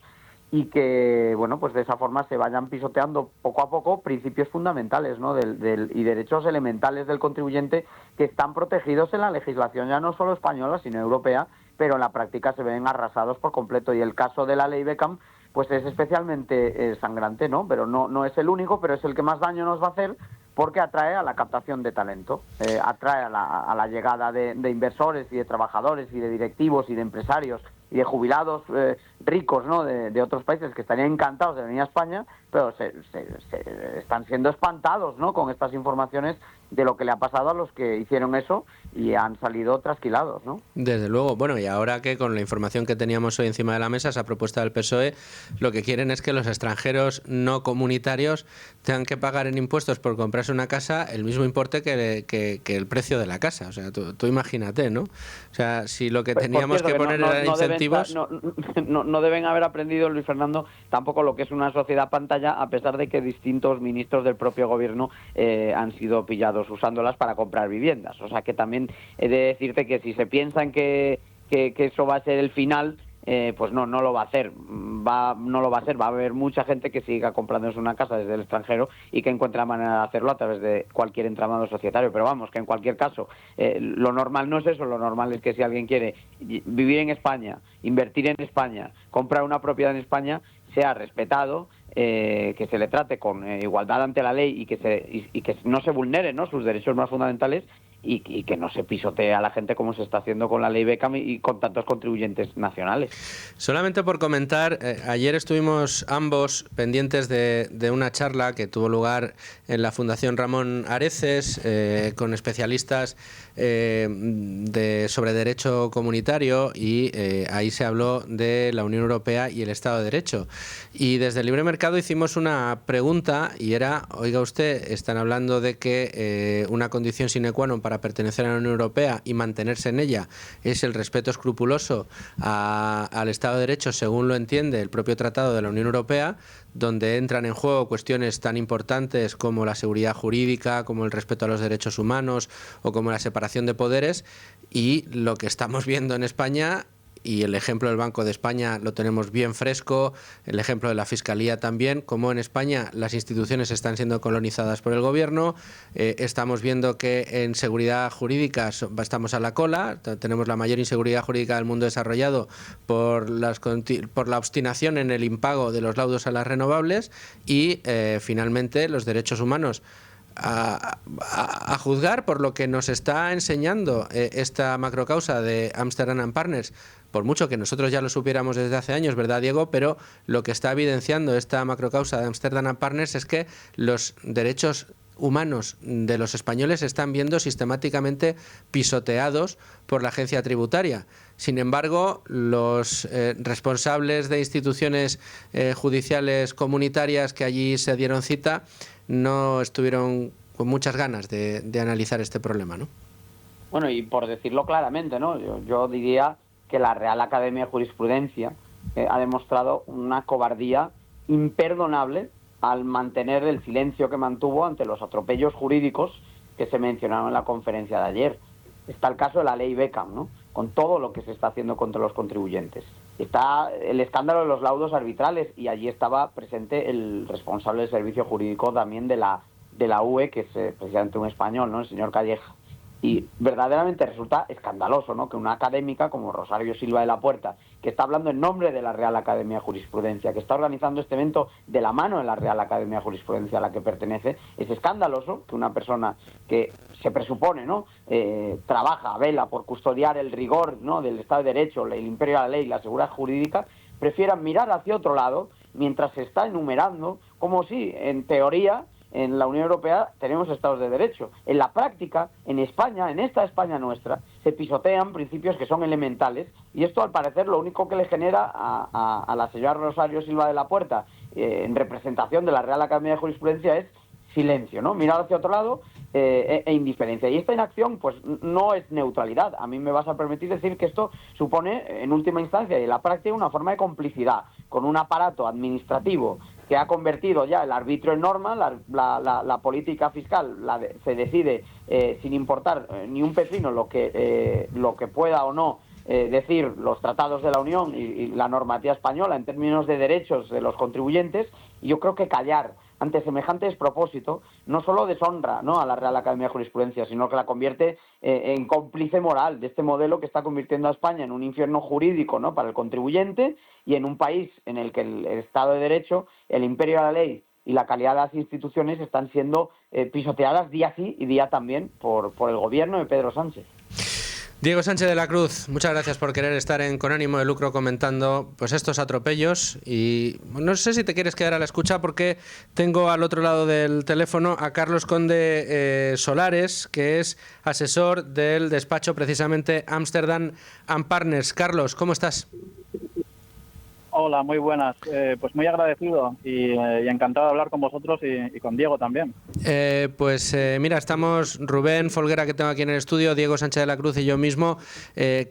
y que, bueno, pues de esa forma se vayan pisoteando poco a poco principios fundamentales, ¿no?, y derechos elementales del contribuyente, que están protegidos en la legislación ya no solo española, sino europea, pero en la práctica se ven arrasados por completo. Y el caso de la ley Beckham pues es especialmente sangrante, ¿no? Pero no es el único, pero es el que más daño nos va a hacer, porque atrae a la captación de talento, atrae a la llegada de inversores y de trabajadores y de directivos y de empresarios y de jubilados ricos, ¿no?, de otros países, que estarían encantados de venir a España, pero se están siendo espantados, ¿no?, con estas informaciones de lo que le ha pasado a los que hicieron eso y han salido trasquilados, ¿no? Desde luego. Bueno, y ahora que con la información que teníamos hoy encima de la mesa, esa propuesta del PSOE, lo que quieren es que los extranjeros no comunitarios tengan que pagar en impuestos por comprarse una casa el mismo importe que el precio de la casa. O sea, tú imagínate, ¿no? O sea, si lo que teníamos que poner era incentivos... No deben haber aprendido, Luis Fernando, tampoco lo que es una sociedad pantalla, a pesar de que distintos ministros del propio gobierno han sido pillados usándolas para comprar viviendas. O sea, que también he de decirte que si se piensan que eso va a ser el final, pues no lo va a hacer. No lo va a hacer. Va a haber mucha gente que siga comprándose una casa desde el extranjero y que encuentre la manera de hacerlo a través de cualquier entramado societario. Pero vamos, que en cualquier caso, lo normal no es eso. Lo normal es que si alguien quiere vivir en España, invertir en España, comprar una propiedad en España, sea respetado, que se le trate con igualdad ante la ley y que no se vulneren, ¿no?, sus derechos más fundamentales, y que no se pisotee a la gente como se está haciendo con la ley Beckham y con tantos contribuyentes nacionales. Solamente por comentar, ayer estuvimos ambos pendientes de una charla que tuvo lugar en la Fundación Ramón Areces con especialistas sobre derecho comunitario, y ahí se habló de la Unión Europea y el Estado de Derecho. Y desde el Libre Mercado hicimos una pregunta y era, oiga usted, están hablando de que una condición sine qua non para pertenecer a la Unión Europea y mantenerse en ella es el respeto escrupuloso al Estado de Derecho, según lo entiende el propio Tratado de la Unión Europea, donde entran en juego cuestiones tan importantes como la seguridad jurídica, como el respeto a los derechos humanos o como la separación de poderes. Y lo que estamos viendo en España, y el ejemplo del Banco de España lo tenemos bien fresco, el ejemplo de la Fiscalía también, como en España las instituciones están siendo colonizadas por el gobierno. Estamos viendo que en seguridad jurídica estamos a la cola, tenemos la mayor inseguridad jurídica del mundo desarrollado por la obstinación en el impago de los laudos a las renovables, y finalmente los derechos humanos. A juzgar por lo que nos está enseñando esta macrocausa de Amsterdam Partners, por mucho que nosotros ya lo supiéramos desde hace años, ¿verdad, Diego? Pero lo que está evidenciando esta macrocausa de Amsterdam Partners es que los derechos humanos de los españoles se están viendo sistemáticamente pisoteados por la agencia tributaria. Sin embargo, los responsables de instituciones judiciales comunitarias que allí se dieron cita no estuvieron con muchas ganas de analizar este problema, ¿no? Bueno, y por decirlo claramente, ¿no? Yo diría que la Real Academia de Jurisprudencia ha demostrado una cobardía imperdonable al mantener el silencio que mantuvo ante los atropellos jurídicos que se mencionaron en la conferencia de ayer. Está el caso de la ley Beckham, ¿no? Con todo lo que se está haciendo contra los contribuyentes. Está el escándalo de los laudos arbitrales, y allí estaba presente el responsable del servicio jurídico también de la UE, que es precisamente un español, ¿no? El señor Calleja. Y verdaderamente resulta escandaloso, ¿no?, que una académica como Rosario Silva de la Puerta, que está hablando en nombre de la Real Academia de Jurisprudencia, que está organizando este evento de la mano de la Real Academia de Jurisprudencia a la que pertenece, es escandaloso que una persona que se presupone, ¿no?, trabaja, vela por custodiar el rigor, ¿no?, del Estado de Derecho, el imperio de la ley, la seguridad jurídica, prefiera mirar hacia otro lado mientras se está enumerando como si, en teoría, en la Unión Europea tenemos estados de derecho. En la práctica, en España, en esta España nuestra, se pisotean principios que son elementales, y esto, al parecer, lo único que le genera a la señora Rosario Silva de la Puerta, en representación de la Real Academia de Jurisprudencia, es silencio, ¿no?, mirar hacia otro lado e indiferencia. Y esta inacción, pues, no es neutralidad. A mí me vas a permitir decir que esto supone, en última instancia y en la práctica, una forma de complicidad con un aparato administrativo que ha convertido ya el arbitrio en norma. La política fiscal se decide sin importar ni un pepino lo que pueda o no decir los tratados de la Unión y la normativa española en términos de derechos de los contribuyentes. Y yo creo que callar ante semejante despropósito no solo deshonra, ¿no?, a la Real Academia de Jurisprudencia, sino que la convierte en cómplice moral de este modelo que está convirtiendo a España en un infierno jurídico, ¿no?, para el contribuyente, y en un país en el que el Estado de Derecho, el imperio de la ley y la calidad de las instituciones están siendo pisoteadas día sí y día también por el gobierno de Pedro Sánchez. Diego Sánchez de la Cruz, muchas gracias por querer estar con ánimo de lucro comentando pues estos atropellos, y no sé si te quieres quedar a la escucha porque tengo al otro lado del teléfono a Carlos Conde Solares, que es asesor del despacho precisamente Amsterdam Partners. Carlos, ¿cómo estás? Hola, muy buenas. Pues muy agradecido y encantado de hablar con vosotros y con Diego también. Mira, estamos Rubén Folguera, que tengo aquí en el estudio, Diego Sánchez de la Cruz y yo mismo.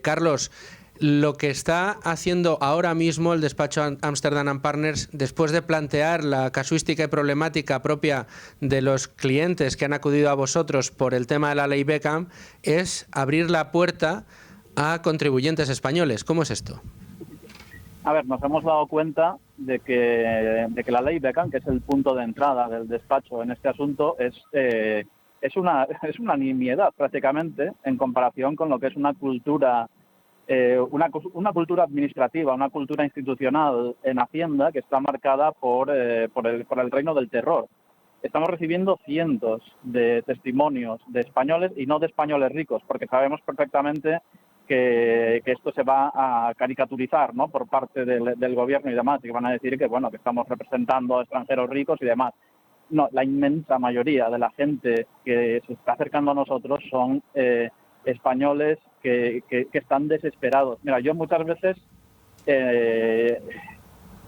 Carlos, lo que está haciendo ahora mismo el despacho Amsterdam Partners, después de plantear la casuística y problemática propia de los clientes que han acudido a vosotros por el tema de la ley Beckham, es abrir la puerta a contribuyentes españoles. ¿Cómo es esto? A ver, nos hemos dado cuenta de que la ley Beckham, que es el punto de entrada del despacho en este asunto, es una nimiedad prácticamente en comparación con lo que es una cultura administrativa, una cultura institucional en Hacienda que está marcada por el reino del terror. estamos recibiendo cientos de testimonios de españoles y no de españoles ricos, porque sabemos perfectamente que esto se va a caricaturizar, ¿no?, por parte del gobierno y demás, y que van a decir que, bueno, que estamos representando a extranjeros ricos y demás. No, la inmensa mayoría de la gente que se está acercando a nosotros son españoles que están desesperados. Mira, yo muchas veces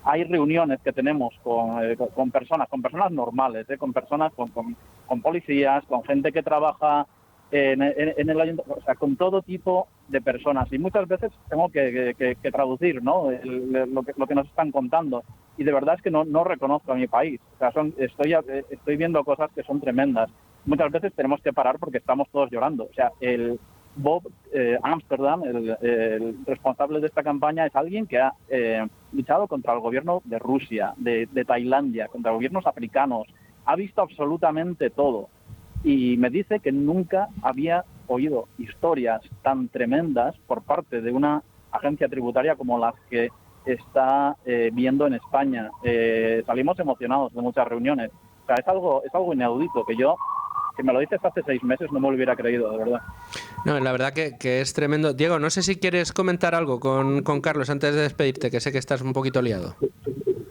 hay reuniones que tenemos con personas normales, con personas, con policías, con gente que trabaja en el ayuntamiento, o sea, con todo tipo de personas. Y muchas veces tengo que traducir, ¿no?, lo que nos están contando. Y de verdad es que no reconozco a mi país. O sea, estoy viendo cosas que son tremendas. Muchas veces tenemos que parar porque estamos todos llorando. O sea, el Bob Amsterdam, el responsable de esta campaña, es alguien que ha luchado contra el gobierno de Rusia, de Tailandia, contra gobiernos africanos. Ha visto absolutamente todo. Y me dice que nunca había oído historias tan tremendas por parte de una agencia tributaria como las que está viendo en España. Salimos emocionados de muchas reuniones. O sea, es algo inaudito que me lo dices hace 6 meses, no me lo hubiera creído, de verdad. No, la verdad que es tremendo. Diego, no sé si quieres comentar algo con Carlos antes de despedirte, que sé que estás un poquito liado.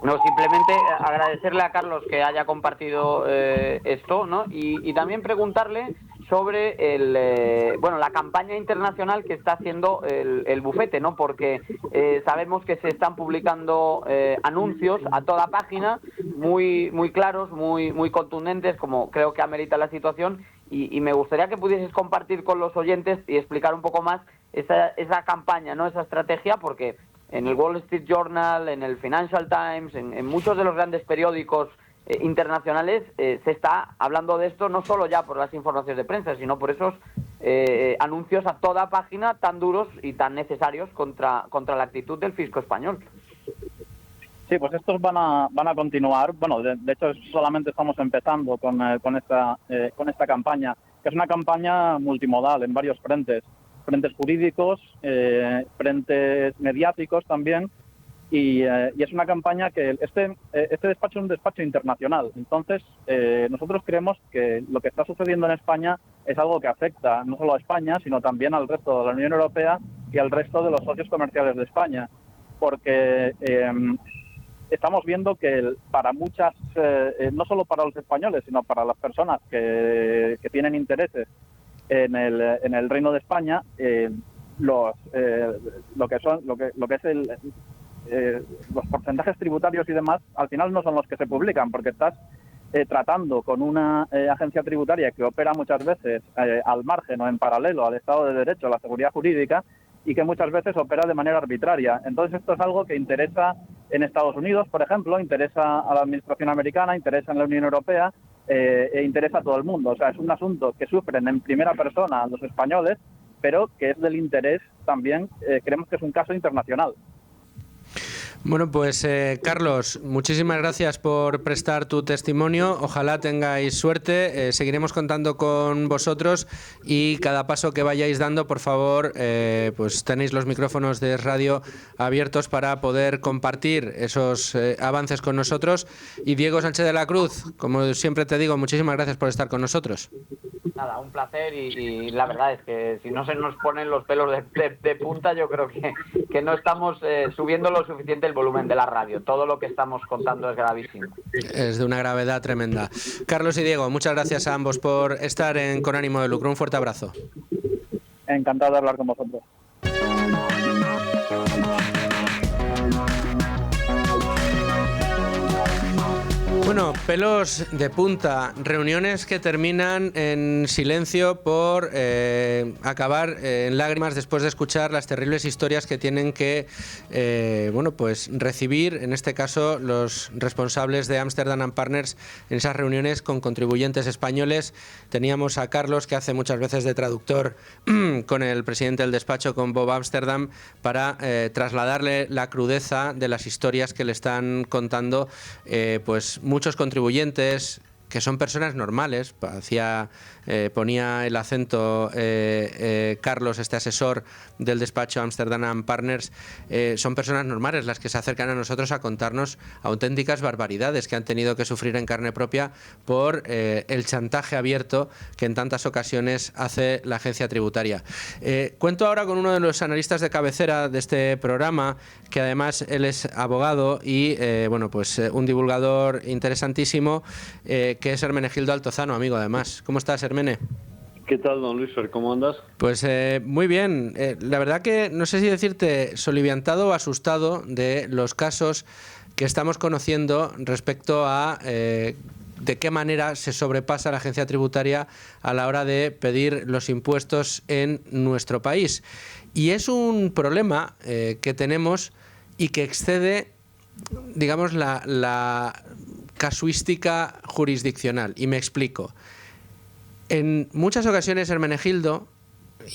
No, simplemente agradecerle a Carlos que haya compartido esto, ¿no? Y también preguntarle sobre la campaña internacional que está haciendo el bufete, ¿no? Porque sabemos que se están publicando anuncios a toda página muy claros, muy contundentes, como creo que amerita la situación, y me gustaría que pudieses compartir con los oyentes y explicar un poco más esa campaña, ¿no? Esa estrategia, porque en el Wall Street Journal, en el Financial Times, en muchos de los grandes periódicos internacionales se está hablando de esto, no solo ya por las informaciones de prensa, sino por esos anuncios a toda página tan duros y tan necesarios contra la actitud del fisco español. Sí, pues estos van a continuar. Bueno, de hecho solamente estamos empezando con esta campaña, que es una campaña multimodal en varios frentes jurídicos, frentes mediáticos también, y es una campaña que este despacho es un despacho internacional. Entonces, nosotros creemos que lo que está sucediendo en España es algo que afecta no solo a España, sino también al resto de la Unión Europea y al resto de los socios comerciales de España, porque estamos viendo que para muchas, no solo para los españoles, sino para las personas que tienen intereses en el Reino de España, lo que es los porcentajes tributarios y demás, al final no son los que se publican, porque estás tratando con una agencia tributaria que opera muchas veces al margen o en paralelo al Estado de Derecho, a la seguridad jurídica, y que muchas veces opera de manera arbitraria. Entonces esto es algo que interesa en Estados Unidos, por ejemplo, interesa a la administración americana, interesa en la Unión Europea, e interesa a todo el mundo. O sea, es un asunto que sufren en primera persona los españoles, pero que es del interés también, creemos que es un caso internacional. Bueno, pues Carlos, muchísimas gracias por prestar tu testimonio. Ojalá tengáis suerte. Seguiremos contando con vosotros y cada paso que vayáis dando, por favor, pues tenéis los micrófonos de radio abiertos para poder compartir esos avances con nosotros. Y Diego Sánchez de la Cruz, como siempre te digo, muchísimas gracias por estar con nosotros. Nada, un placer y la verdad es que si no se nos ponen los pelos de punta, yo creo que no estamos subiendo lo suficiente el volumen de la radio. Todo lo que estamos contando es gravísimo. Es de una gravedad tremenda. Carlos y Diego, muchas gracias a ambos por estar en Con Ánimo de Lucro. Un fuerte abrazo. Encantado de hablar con vosotros. Bueno, pelos de punta, reuniones que terminan en silencio por acabar en lágrimas después de escuchar las terribles historias que tienen que pues recibir, en este caso, los responsables de Amsterdam & Partners en esas reuniones con contribuyentes españoles. Teníamos a Carlos, que hace muchas veces de traductor con el presidente del despacho, con Bob Amsterdam, para trasladarle la crudeza de las historias que le están contando, pues muchos contribuyentes que son personas normales, ponía el acento Carlos, este asesor del despacho Amsterdam Partners, son personas normales las que se acercan a nosotros a contarnos auténticas barbaridades que han tenido que sufrir en carne propia por el chantaje abierto que en tantas ocasiones hace la agencia tributaria. Cuento ahora con uno de los analistas de cabecera de este programa, que además él es abogado y un divulgador interesantísimo, que es Hermenegildo Altozano, amigo además. ¿Cómo estás, Hermene? ¿Qué tal, don Luis Fer? ¿Cómo andas? Pues muy bien. La verdad que no sé si decirte soliviantado o asustado de los casos que estamos conociendo respecto a de qué manera se sobrepasa la agencia tributaria a la hora de pedir los impuestos en nuestro país. Y es un problema que tenemos y que excede, digamos, la casuística jurisdiccional. Y me explico. En muchas ocasiones, Hermenegildo,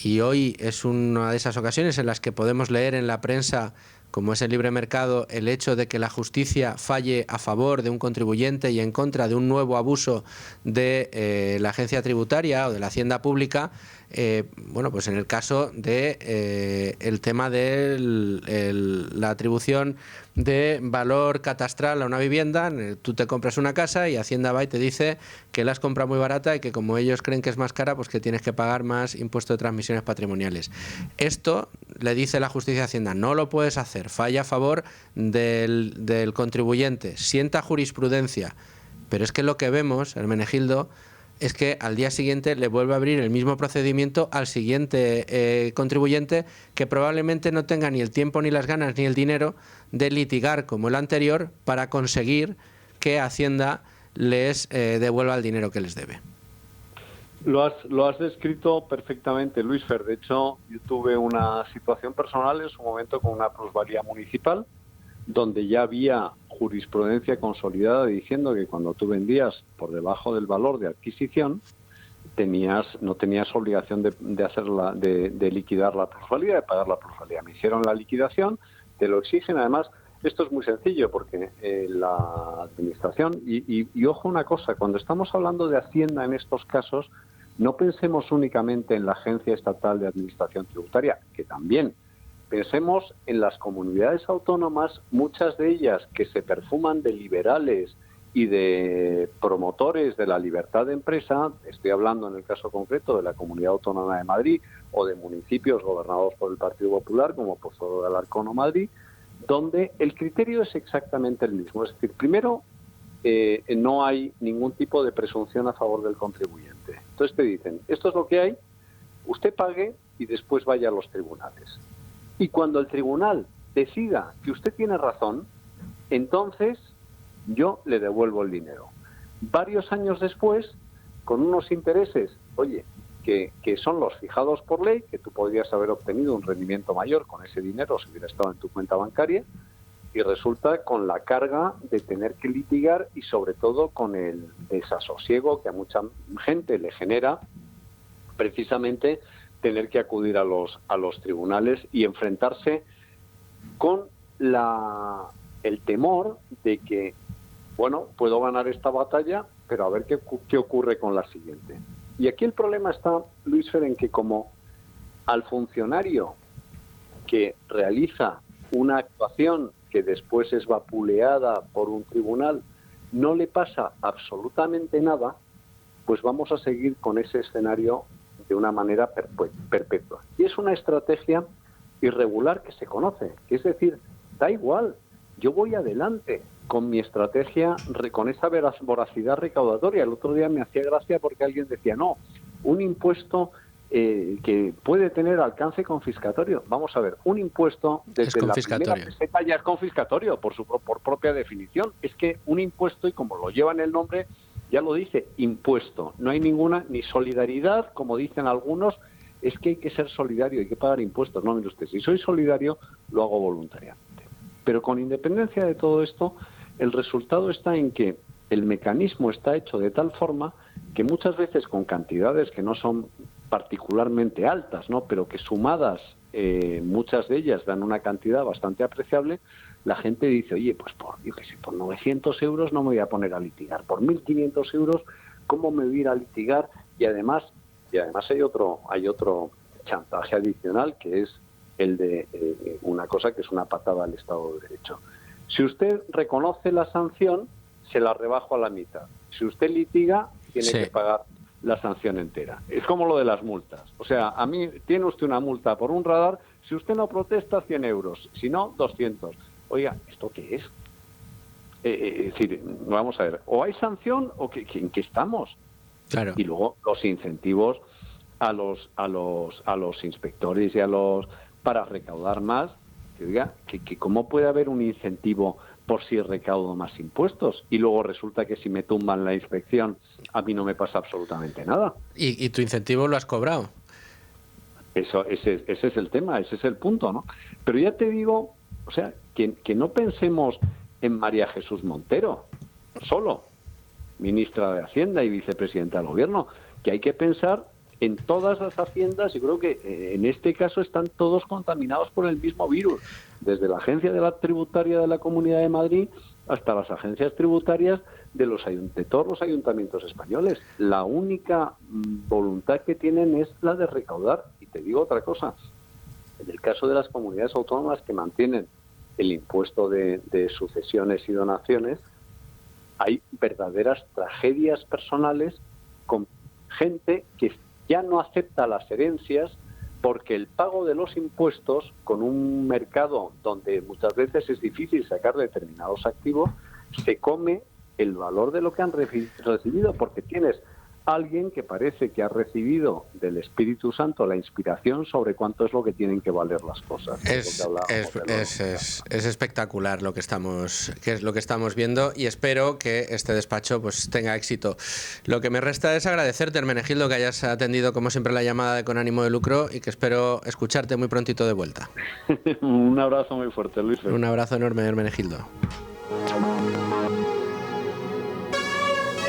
y hoy es una de esas ocasiones en las que podemos leer en la prensa, como es el libre mercado, el hecho de que la justicia falle a favor de un contribuyente y en contra de un nuevo abuso de la agencia tributaria o de la hacienda pública, pues en el caso de el tema de la atribución de valor catastral a una vivienda. Tú te compras una casa y Hacienda va y te dice que la has comprado muy barata y que como ellos creen que es más cara, pues que tienes que pagar más impuesto de transmisiones patrimoniales. Esto le dice la justicia de Hacienda: no lo puedes hacer, falla a favor del contribuyente, sienta jurisprudencia. Pero es que lo que vemos, Hermenegildo, es que al día siguiente le vuelve a abrir el mismo procedimiento al siguiente contribuyente, que probablemente no tenga ni el tiempo, ni las ganas, ni el dinero de litigar como el anterior para conseguir que Hacienda les devuelva el dinero que les debe. Lo has descrito perfectamente, Luis Fer. De hecho, yo tuve una situación personal en su momento con una plusvalía municipal, donde ya había jurisprudencia consolidada diciendo que cuando tú vendías por debajo del valor de adquisición, no tenías obligación de liquidar la plusvalía, de pagar la plusvalía. Me hicieron la liquidación, te lo exigen. Además, esto es muy sencillo porque la administración, y ojo una cosa, cuando estamos hablando de Hacienda en estos casos, no pensemos únicamente en la Agencia Estatal de Administración Tributaria, que también. Pensemos en las comunidades autónomas, muchas de ellas que se perfuman de liberales y de promotores de la libertad de empresa. Estoy hablando en el caso concreto de la Comunidad Autónoma de Madrid o de municipios gobernados por el Partido Popular, como Pozuelo de Alarcón o Madrid, donde el criterio es exactamente el mismo. Es decir, primero, no hay ningún tipo de presunción a favor del contribuyente. Entonces te dicen: esto es lo que hay, usted pague y después vaya a los tribunales. Y cuando el tribunal decida que usted tiene razón, entonces yo le devuelvo el dinero. Varios años después, con unos intereses, que son los fijados por ley, que tú podrías haber obtenido un rendimiento mayor con ese dinero si hubiera estado en tu cuenta bancaria, y resulta con la carga de tener que litigar y sobre todo con el desasosiego que a mucha gente le genera precisamente tener que acudir a los tribunales y enfrentarse con el temor de que, puedo ganar esta batalla, pero a ver qué ocurre con la siguiente. Y aquí el problema está, Luis Fer, en que como al funcionario que realiza una actuación que después es vapuleada por un tribunal, no le pasa absolutamente nada, pues vamos a seguir con ese escenario de una manera perpetua. Y es una estrategia irregular que se conoce, que es decir, da igual, yo voy adelante con mi estrategia, con esa voracidad recaudatoria. El otro día me hacía gracia porque alguien decía: no, un impuesto que puede tener alcance confiscatorio. Vamos a ver, un impuesto desde la primera peseta ya es confiscatorio por propia definición. Es que un impuesto, y como lo lleva en el nombre, ya lo dice, impuesto. No hay ninguna, ni solidaridad, como dicen algunos, es que hay que ser solidario, hay que pagar impuestos. No, mire usted, si soy solidario, lo hago voluntariamente. Pero con independencia de todo esto, el resultado está en que el mecanismo está hecho de tal forma que muchas veces con cantidades que no son particularmente altas, ¿no?, pero que sumadas muchas de ellas dan una cantidad bastante apreciable, la gente dice, oye, pues por 900 euros no me voy a poner a litigar, por 1.500 euros, ¿cómo me voy a ir a litigar? Y además hay otro chantaje adicional, que es el de una cosa que es una patada al Estado de Derecho. Si usted reconoce la sanción, se la rebajo a la mitad. Si usted litiga, tiene que pagar la sanción entera. Es como lo de las multas. O sea, a mí tiene usted una multa por un radar, si usted no protesta, 100 euros. Si no, 200. Oiga, ¿esto qué es? Es decir, vamos a ver, o hay sanción o ¿en qué estamos? Claro. Y luego los incentivos a los inspectores y para recaudar más. Que diga que cómo puede haber un incentivo por si recaudo más impuestos y luego resulta que si me tumban la inspección a mí no me pasa absolutamente nada. ¿Y tu incentivo lo has cobrado? Ese es el tema, ese es el punto, ¿no? Pero ya te digo, o sea, que no pensemos en María Jesús Montero, solo, ministra de Hacienda y vicepresidenta del Gobierno, que hay que pensar en todas las haciendas, y creo que en este caso están todos contaminados por el mismo virus, desde la agencia tributaria de la Comunidad de Madrid hasta las agencias tributarias de todos los ayuntamientos españoles. La única voluntad que tienen es la de recaudar. Y te digo otra cosa, en el caso de las comunidades autónomas que mantienen el impuesto de sucesiones y donaciones, hay verdaderas tragedias personales con gente que ya no acepta las herencias porque el pago de los impuestos, con un mercado donde muchas veces es difícil sacar determinados activos, se come el valor de lo que han recibido, porque tienes alguien que parece que ha recibido del Espíritu Santo la inspiración sobre cuánto es lo que tienen que valer las cosas. Es espectacular lo que estamos viendo, y espero que este despacho pues tenga éxito. Lo que me resta es agradecerte, Hermenegildo, que hayas atendido como siempre la llamada de Con Ánimo de Lucro, y que espero escucharte muy prontito de vuelta. Un abrazo muy fuerte, Luis. Un abrazo enorme, Hermenegildo.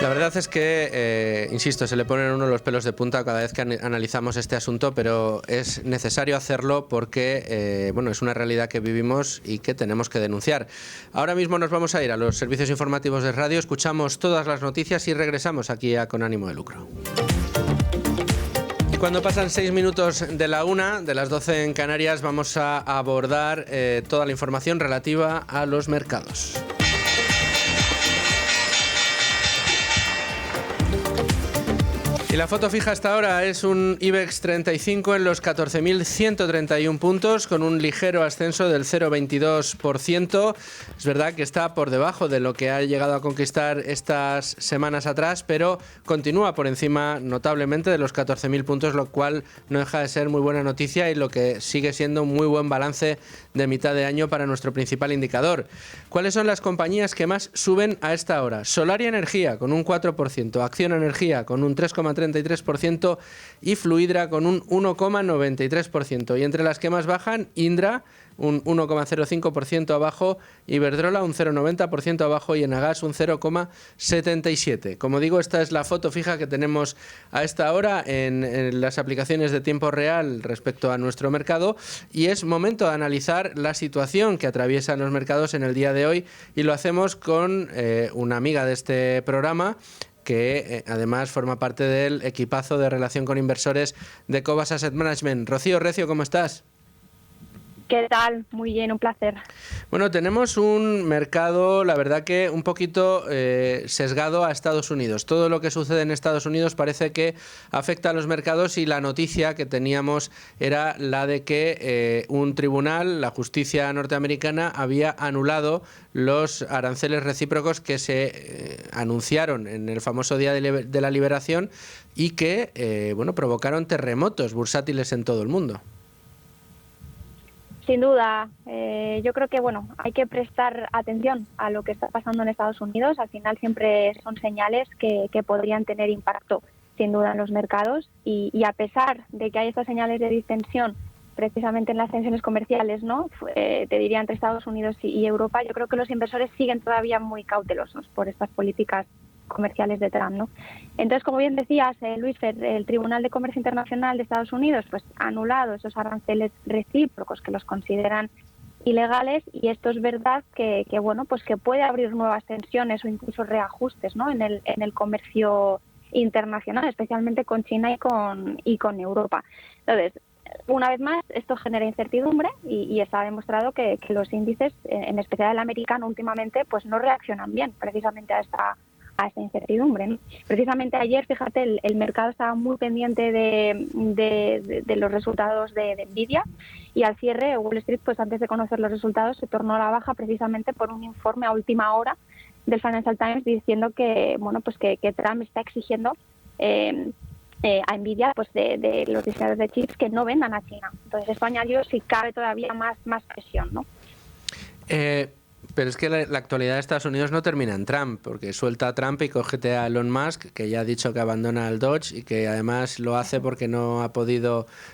La verdad es que, insisto, se le ponen a uno los pelos de punta cada vez que analizamos este asunto, pero es necesario hacerlo porque es una realidad que vivimos y que tenemos que denunciar. Ahora mismo nos vamos a ir a los servicios informativos de radio, escuchamos todas las noticias y regresamos aquí a Con Ánimo de Lucro. Y cuando pasan 6 minutos de la 1, de las 12 en Canarias, vamos a abordar toda la información relativa a los mercados. Y la foto fija hasta ahora es un IBEX 35 en los 14.131 puntos, con un ligero ascenso del 0,22%. Es verdad que está por debajo de lo que ha llegado a conquistar estas semanas atrás, pero continúa por encima notablemente de los 14.000 puntos, lo cual no deja de ser muy buena noticia y lo que sigue siendo un muy buen balance de mitad de año para nuestro principal indicador. ¿Cuáles son las compañías que más suben a esta hora? Solaria Energía con un 4%, Acciona Energía con un 3,33% y Fluidra con un 1,93%. Y entre las que más bajan, Indra un 1,05% abajo, Iberdrola un 0,90% abajo y Enagas un 0,77%. Como digo, esta es la foto fija que tenemos a esta hora en las aplicaciones de tiempo real respecto a nuestro mercado, y es momento de analizar la situación que atraviesan los mercados en el día de hoy, y lo hacemos con una amiga de este programa que además forma parte del equipazo de relación con inversores de Cobas Asset Management. Rocío Recio, ¿cómo estás? ¿Qué tal? Muy bien, un placer. Bueno, tenemos un mercado, la verdad que un poquito sesgado a Estados Unidos. Todo lo que sucede en Estados Unidos parece que afecta a los mercados, y la noticia que teníamos era la de que un tribunal, la justicia norteamericana, había anulado los aranceles recíprocos que se anunciaron en el famoso Día de la Liberación y que provocaron terremotos bursátiles en todo el mundo. Sin duda, yo creo que hay que prestar atención a lo que está pasando en Estados Unidos. Al final siempre son señales que podrían tener impacto, sin duda, en los mercados. Y a pesar de que hay estas señales de distensión precisamente en las tensiones comerciales, ¿no? Te diría entre Estados Unidos y Europa, yo creo que los inversores siguen todavía muy cautelosos por estas políticas comerciales de Trump, ¿no? Entonces, como bien decías, Luis Fer, el Tribunal de Comercio Internacional de Estados Unidos pues ha anulado esos aranceles recíprocos que los consideran ilegales, y esto es verdad que bueno, pues que puede abrir nuevas tensiones o incluso reajustes, ¿no?, en el comercio internacional, especialmente con China y con Europa. Entonces, una vez más, esto genera incertidumbre y está demostrado que los índices, en especial el americano últimamente, pues no reaccionan bien precisamente a esta incertidumbre, ¿no? Precisamente ayer, fíjate, el mercado estaba muy pendiente de los resultados de Nvidia, y al cierre Wall Street, pues antes de conocer los resultados, se tornó a la baja precisamente por un informe a última hora del Financial Times diciendo que bueno, pues que Trump está exigiendo a Nvidia, pues de los diseñadores de chips, que no vendan a China. Entonces esto añadió, si cabe, todavía más presión, ¿no? Pero es que la actualidad de Estados Unidos no termina en Trump, porque suelta a Trump y cógete a Elon Musk, que ya ha dicho que abandona el Dodge y que además lo hace porque no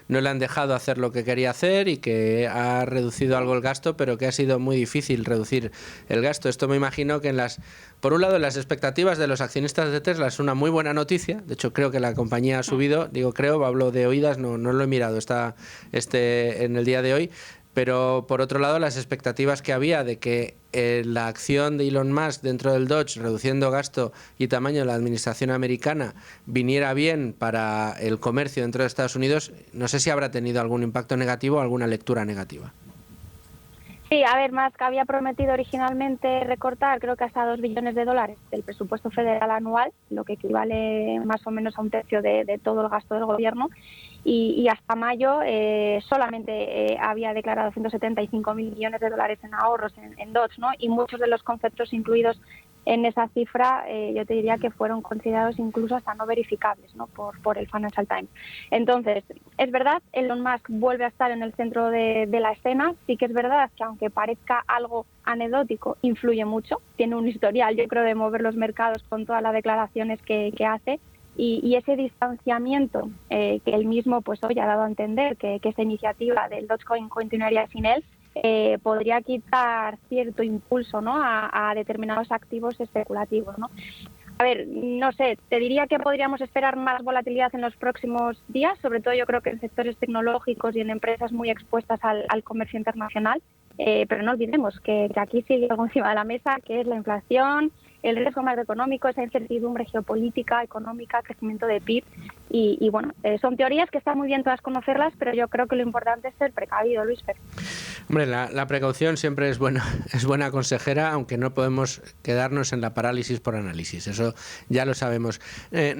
le han dejado hacer lo que quería hacer, y que ha reducido algo el gasto, pero que ha sido muy difícil reducir el gasto. Esto me imagino que por un lado, las expectativas de los accionistas de Tesla es una muy buena noticia. De hecho, creo que la compañía ha subido, hablo de oídas, no lo he mirado, está en el día de hoy. Pero por otro lado, las expectativas que había de que la acción de Elon Musk dentro del Dodge, reduciendo gasto y tamaño de la administración americana, viniera bien para el comercio dentro de Estados Unidos, no sé si habrá tenido algún impacto negativo o alguna lectura negativa. Sí, a ver, Musk había prometido originalmente recortar, creo que hasta $2 billones del presupuesto federal anual, lo que equivale más o menos a un tercio de todo el gasto del gobierno. Y hasta mayo solamente había declarado $175.000 millones en ahorros en Dodge, ¿no? Y muchos de los conceptos incluidos en esa cifra, yo te diría que fueron considerados incluso hasta no verificables, ¿no?, por el Financial Times. Entonces, es verdad, Elon Musk vuelve a estar en el centro de la escena. Sí que es verdad que, aunque parezca algo anecdótico, influye mucho. Tiene un historial, yo creo, de mover los mercados con todas las declaraciones que hace. Y ese distanciamiento que él mismo, pues hoy ha dado a entender que esta iniciativa del Dogecoin continuaría sin él, podría quitar cierto impulso, ¿no?, a determinados activos especulativos, ¿no? A ver, no sé, te diría que podríamos esperar más volatilidad en los próximos días, sobre todo yo creo que en sectores tecnológicos y en empresas muy expuestas al comercio internacional, pero no olvidemos que aquí sigue algo encima de la mesa, que es la inflación, el riesgo macroeconómico, esa incertidumbre geopolítica, económica, crecimiento de PIB. Y bueno, son teorías que están muy bien todas conocerlas, pero yo creo que lo importante es ser precavido, Luis Fer. Hombre, la precaución siempre es buena consejera, aunque no podemos quedarnos en la parálisis por análisis, eso ya lo sabemos.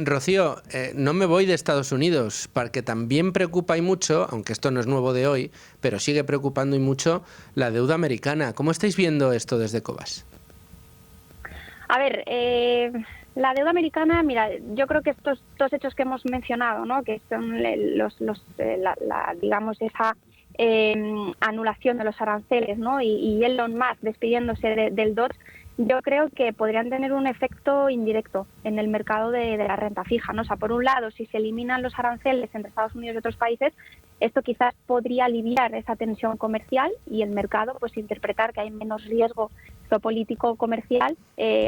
Rocío, no me voy de Estados Unidos, porque también preocupa y mucho, aunque esto no es nuevo de hoy, pero sigue preocupando y mucho la deuda americana. ¿Cómo estáis viendo esto desde Cobas? A ver, la deuda americana, mira, yo creo que estos dos hechos que hemos mencionado, ¿no?, que son digamos, esa anulación de los aranceles, ¿no?, y Elon Musk despidiéndose del Dodge, yo creo que podrían tener un efecto indirecto en el mercado de la renta fija, ¿no? O sea, por un lado, si se eliminan los aranceles entre Estados Unidos y otros países, esto quizás podría aliviar esa tensión comercial y el mercado, pues, interpretar que hay menos riesgo geopolítico comercial,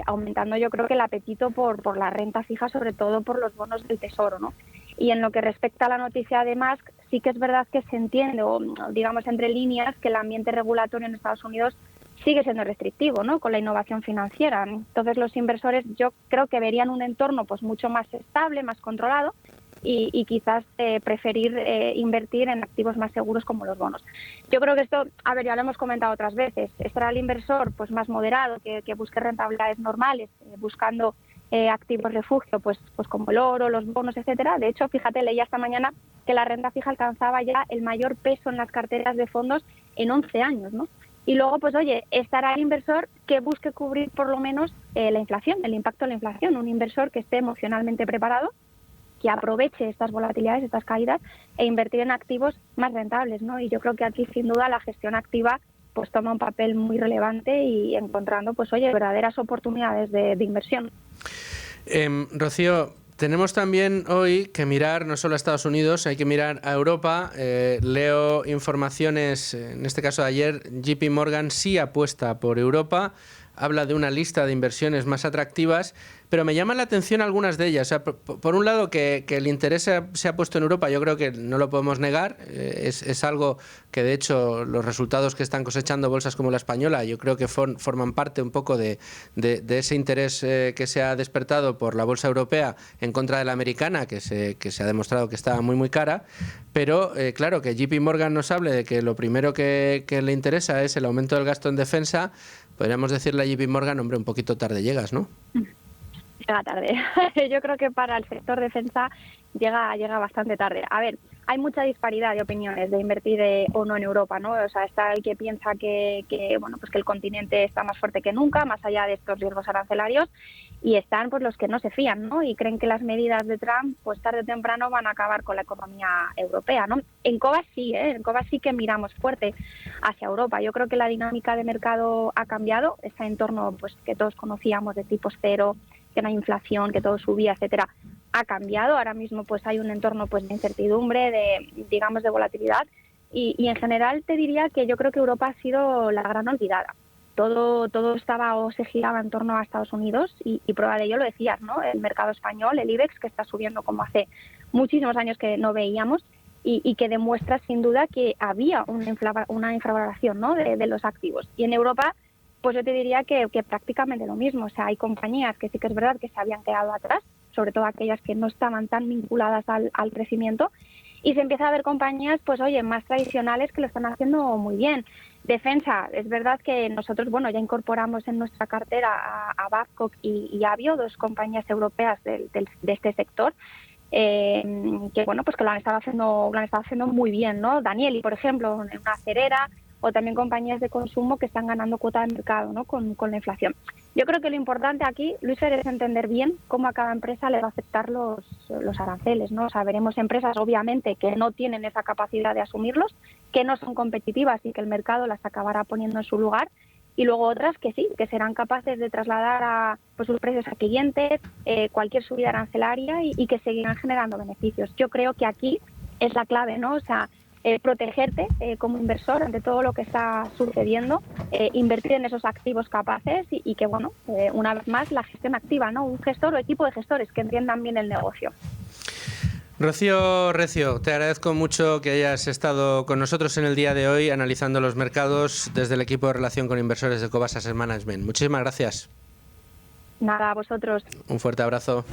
aumentando, yo creo, que el apetito por la renta fija, sobre todo por los bonos del Tesoro, ¿no? Y en lo que respecta a la noticia de Musk, sí que es verdad que se entiende, o digamos entre líneas, que el ambiente regulatorio en Estados Unidos sigue siendo restrictivo, ¿no?, con la innovación financiera. Entonces los inversores, yo creo que verían un entorno pues mucho más estable, más controlado, y quizás preferir invertir en activos más seguros como los bonos. Yo creo que esto, a ver, ya lo hemos comentado otras veces, estará el inversor pues más moderado, que busque rentabilidades normales, buscando activos refugio, pues como el oro, los bonos, etcétera. De hecho, fíjate, leía esta mañana que la renta fija alcanzaba ya el mayor peso en las carteras de fondos en 11 años, ¿no? Y luego, pues oye, estará el inversor que busque cubrir por lo menos la inflación, el impacto de la inflación, un inversor que esté emocionalmente preparado, que aproveche estas volatilidades, estas caídas, e invertir en activos más rentables, ¿no? Y yo creo que aquí, sin duda, la gestión activa pues toma un papel muy relevante y encontrando, pues oye, verdaderas oportunidades de inversión. Rocío, tenemos también hoy que mirar no solo a Estados Unidos, hay que mirar a Europa. Leo informaciones, en este caso de ayer, JP Morgan sí apuesta por Europa, habla de una lista de inversiones más atractivas, pero me llama la atención algunas de ellas. O sea, por un lado, que el interés se ha puesto en Europa, yo creo que no lo podemos negar. Es algo que, de hecho, los resultados que están cosechando bolsas como la española, yo creo que forman parte un poco de ese interés que se ha despertado por la bolsa europea en contra de la americana, que se ha demostrado que estaba muy, muy cara. Pero, claro, que JP Morgan nos hable de que lo primero que le interesa es el aumento del gasto en defensa, podríamos decirle a JP Morgan, hombre, un poquito tarde llegas, ¿no? Llega tarde. Yo creo que para el sector defensa llega bastante tarde. A ver, hay mucha disparidad de opiniones de invertir o no en Europa, ¿no? O sea, está el que piensa que bueno, pues que el continente está más fuerte que nunca, más allá de estos riesgos arancelarios, y están pues los que no se fían, ¿no? Y creen que las medidas de Trump, pues tarde o temprano van a acabar con la economía europea, ¿no? En Cobas sí, en Cobas sí que miramos fuerte hacia Europa. Yo creo que la dinámica de mercado ha cambiado, ese entorno pues que todos conocíamos de tipos cero, que no hay inflación, que todo subía, etcétera, ha cambiado. Ahora mismo pues hay un entorno pues de incertidumbre, de volatilidad, y en general te diría que yo creo que Europa ha sido la gran olvidada. Todo estaba o se giraba en torno a Estados Unidos y prueba de ello lo decías, ¿no? El mercado español, el IBEX, que está subiendo como hace muchísimos años que no veíamos, y que demuestra sin duda que había una infravaloración, ¿no? de los activos. Y en Europa, pues yo te diría que prácticamente lo mismo. O sea, hay compañías que sí que es verdad que se habían quedado atrás, sobre todo aquellas que no estaban tan vinculadas al crecimiento, y se empieza a ver compañías, pues oye, más tradicionales que lo están haciendo muy bien. Defensa, es verdad que nosotros, bueno, ya incorporamos en nuestra cartera a Babcock y Avio, dos compañías europeas de este sector, que bueno, pues que lo han estado haciendo muy bien, ¿no? Danieli, por ejemplo, una acerera, o también compañías de consumo que están ganando cuota de mercado, ¿no? con la inflación. Yo creo que lo importante aquí, Luis, es entender bien cómo a cada empresa le va a afectar los aranceles, ¿no? O sea, veremos empresas, obviamente, que no tienen esa capacidad de asumirlos, que no son competitivas y que el mercado las acabará poniendo en su lugar, y luego otras que sí, que serán capaces de trasladar a pues, sus precios a clientes, cualquier subida arancelaria y que seguirán generando beneficios. Yo creo que aquí es la clave, ¿no? O sea, protegerte como inversor ante todo lo que está sucediendo, invertir en esos activos capaces y que, bueno, una vez más, la gestión activa, ¿no? Un gestor o equipo de gestores que entiendan bien el negocio. Rocío Recio, te agradezco mucho que hayas estado con nosotros en el día de hoy analizando los mercados desde el equipo de relación con inversores de Cobas Asset Management. Muchísimas gracias. Nada, a vosotros. Un fuerte abrazo.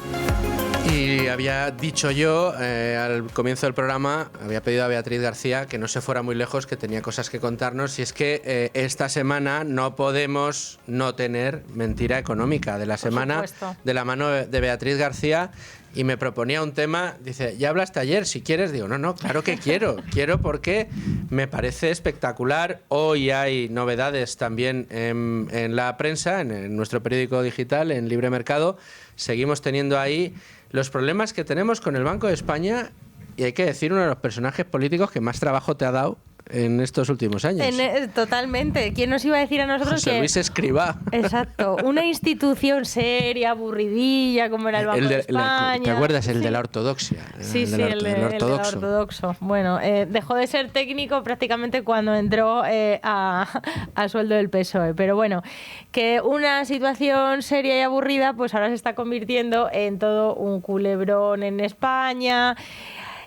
Y había dicho yo al comienzo del programa, había pedido a Beatriz García que no se fuera muy lejos, que tenía cosas que contarnos, y es que esta semana no podemos no tener mentira económica de la semana de la mano de Beatriz García, y me proponía un tema, dice, ya hablaste ayer, si quieres, digo, no, claro que quiero porque me parece espectacular. Hoy hay novedades también en la prensa, en nuestro periódico digital, en Libre Mercado. Seguimos teniendo ahí los problemas que tenemos con el Banco de España, y hay que decir, uno de los personajes políticos que más trabajo te ha dado en estos últimos años. Totalmente. ¿Quién nos iba a decir a nosotros José Luis Escrivá. Exacto. Una institución seria, aburridilla, como era el Banco de España. ¿Te acuerdas? El de la ortodoxia. Sí, el del ortodoxo. Bueno, dejó de ser técnico prácticamente cuando entró a sueldo del PSOE. Pero bueno, que una situación seria y aburrida, pues ahora se está convirtiendo en todo un culebrón en España.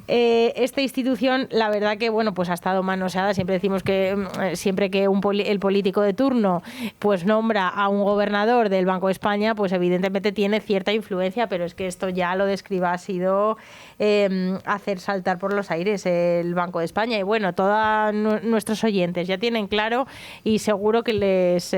Esta institución, la verdad que bueno, pues ha estado manoseada. Siempre decimos que siempre que el político de turno pues nombra a un gobernador del Banco de España, pues evidentemente tiene cierta influencia, pero es que esto ya lo de Escrivá ha sido hacer saltar por los aires el Banco de España. Y bueno, todos nuestros oyentes ya tienen claro, y seguro que les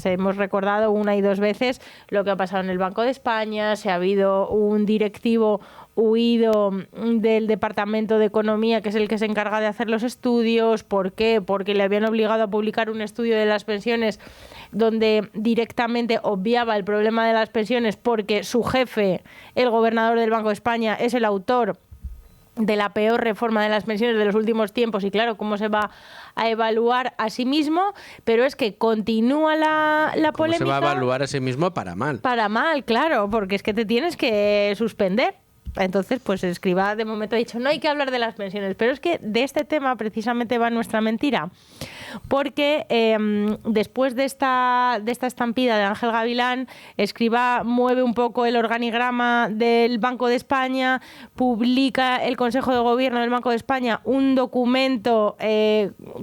hemos recordado una y dos veces lo que ha pasado en el Banco de España. Se ha habido un directivo huido del Departamento de Economía, que es el que se encarga de hacer los estudios. ¿Por qué? Porque le habían obligado a publicar un estudio de las pensiones donde directamente obviaba el problema de las pensiones, porque su jefe, el gobernador del Banco de España, es el autor de la peor reforma de las pensiones de los últimos tiempos. Y claro, ¿cómo se va a evaluar a sí mismo? Pero es que continúa la polémica. ¿Cómo se va a evaluar a sí mismo para mal? Para mal, claro, porque es que te tienes que suspender. Entonces, pues Escrivá de momento ha dicho, no hay que hablar de las pensiones. Pero es que de este tema precisamente va nuestra mentira. Porque después de esta estampida de Ángel Gavilán, Escrivá mueve un poco el organigrama del Banco de España, publica el Consejo de Gobierno del Banco de España un documento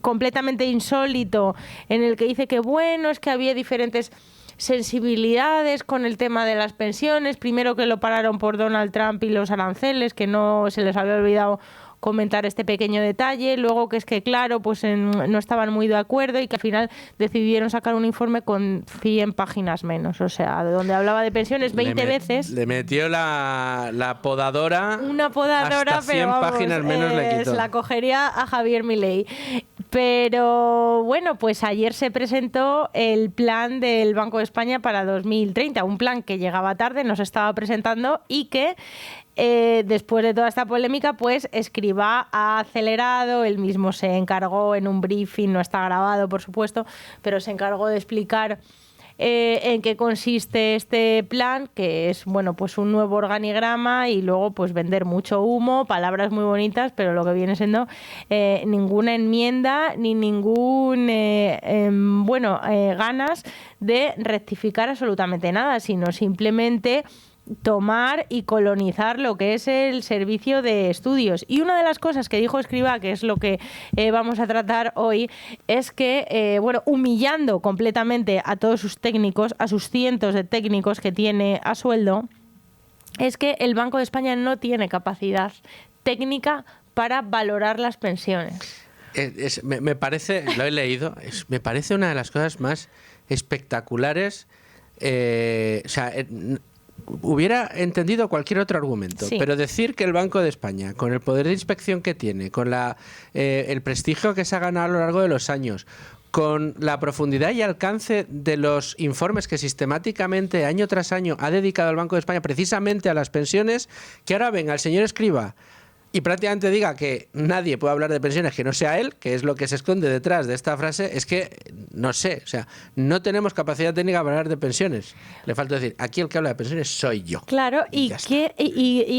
completamente insólito en el que dice que, bueno, es que había diferentes sensibilidades con el tema de las pensiones. Primero, que lo pararon por Donald Trump y los aranceles, que no se les había olvidado comentar este pequeño detalle. Luego, que es que, claro, pues no estaban muy de acuerdo y que al final decidieron sacar un informe con 100 páginas menos. O sea, donde hablaba de pensiones 20 veces. Le metió la podadora. Una podadora, hasta 100 pero vamos, páginas menos le quitó. la cogería a Javier Milei. Pero bueno, pues ayer se presentó el plan del Banco de España para 2030, un plan que llegaba tarde, no se estaba presentando y que después de toda esta polémica, pues Escrivá ha acelerado, él mismo se encargó en un briefing, no está grabado por supuesto, pero se encargó de explicar en qué consiste este plan, que es, bueno, pues un nuevo organigrama y luego pues vender mucho humo, palabras muy bonitas, pero lo que viene siendo ninguna enmienda ni ningún ganas de rectificar absolutamente nada, sino simplemente tomar y colonizar lo que es el servicio de estudios. Y una de las cosas que dijo Escrivá, que es lo que vamos a tratar hoy, es que, humillando completamente a todos sus técnicos, a sus cientos de técnicos que tiene a sueldo, es que el Banco de España no tiene capacidad técnica para valorar las pensiones. Me parece, lo he leído, me parece una de las cosas más espectaculares. Hubiera entendido cualquier otro argumento, sí, pero decir que el Banco de España, con el poder de inspección que tiene, con el prestigio que se ha ganado a lo largo de los años, con la profundidad y alcance de los informes que sistemáticamente, año tras año, ha dedicado el Banco de España precisamente a las pensiones, que ahora venga el señor Escrivá y prácticamente diga que nadie puede hablar de pensiones que no sea él, que es lo que se esconde detrás de esta frase, es que, no sé, o sea, no tenemos capacidad técnica para hablar de pensiones. Le falta decir, aquí el que habla de pensiones soy yo. Claro, ¿y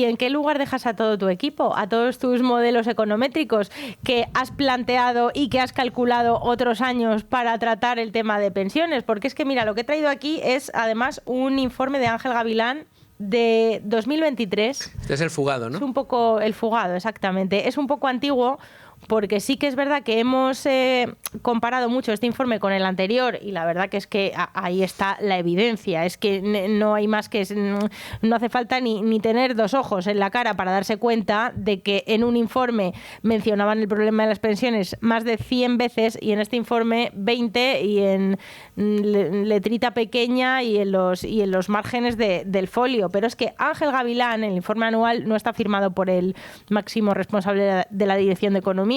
en qué lugar dejas a todo tu equipo, a todos tus modelos econométricos que has planteado y que has calculado otros años para tratar el tema de pensiones? Porque es que, mira, lo que he traído aquí es, además, un informe de Ángel Gavilán de 2023. Este es el fugado, ¿no? Es un poco el fugado, exactamente. Es un poco antiguo porque sí que es verdad que hemos comparado mucho este informe con el anterior y la verdad que es que ahí está la evidencia. Es que no hay más que... No hace falta ni tener dos ojos en la cara para darse cuenta de que en un informe mencionaban el problema de las pensiones más de 100 veces y en este informe 20 y en letrita pequeña y en los márgenes del folio. Pero es que Ángel Gavilán, el informe anual, no está firmado por el máximo responsable de la Dirección de Economía.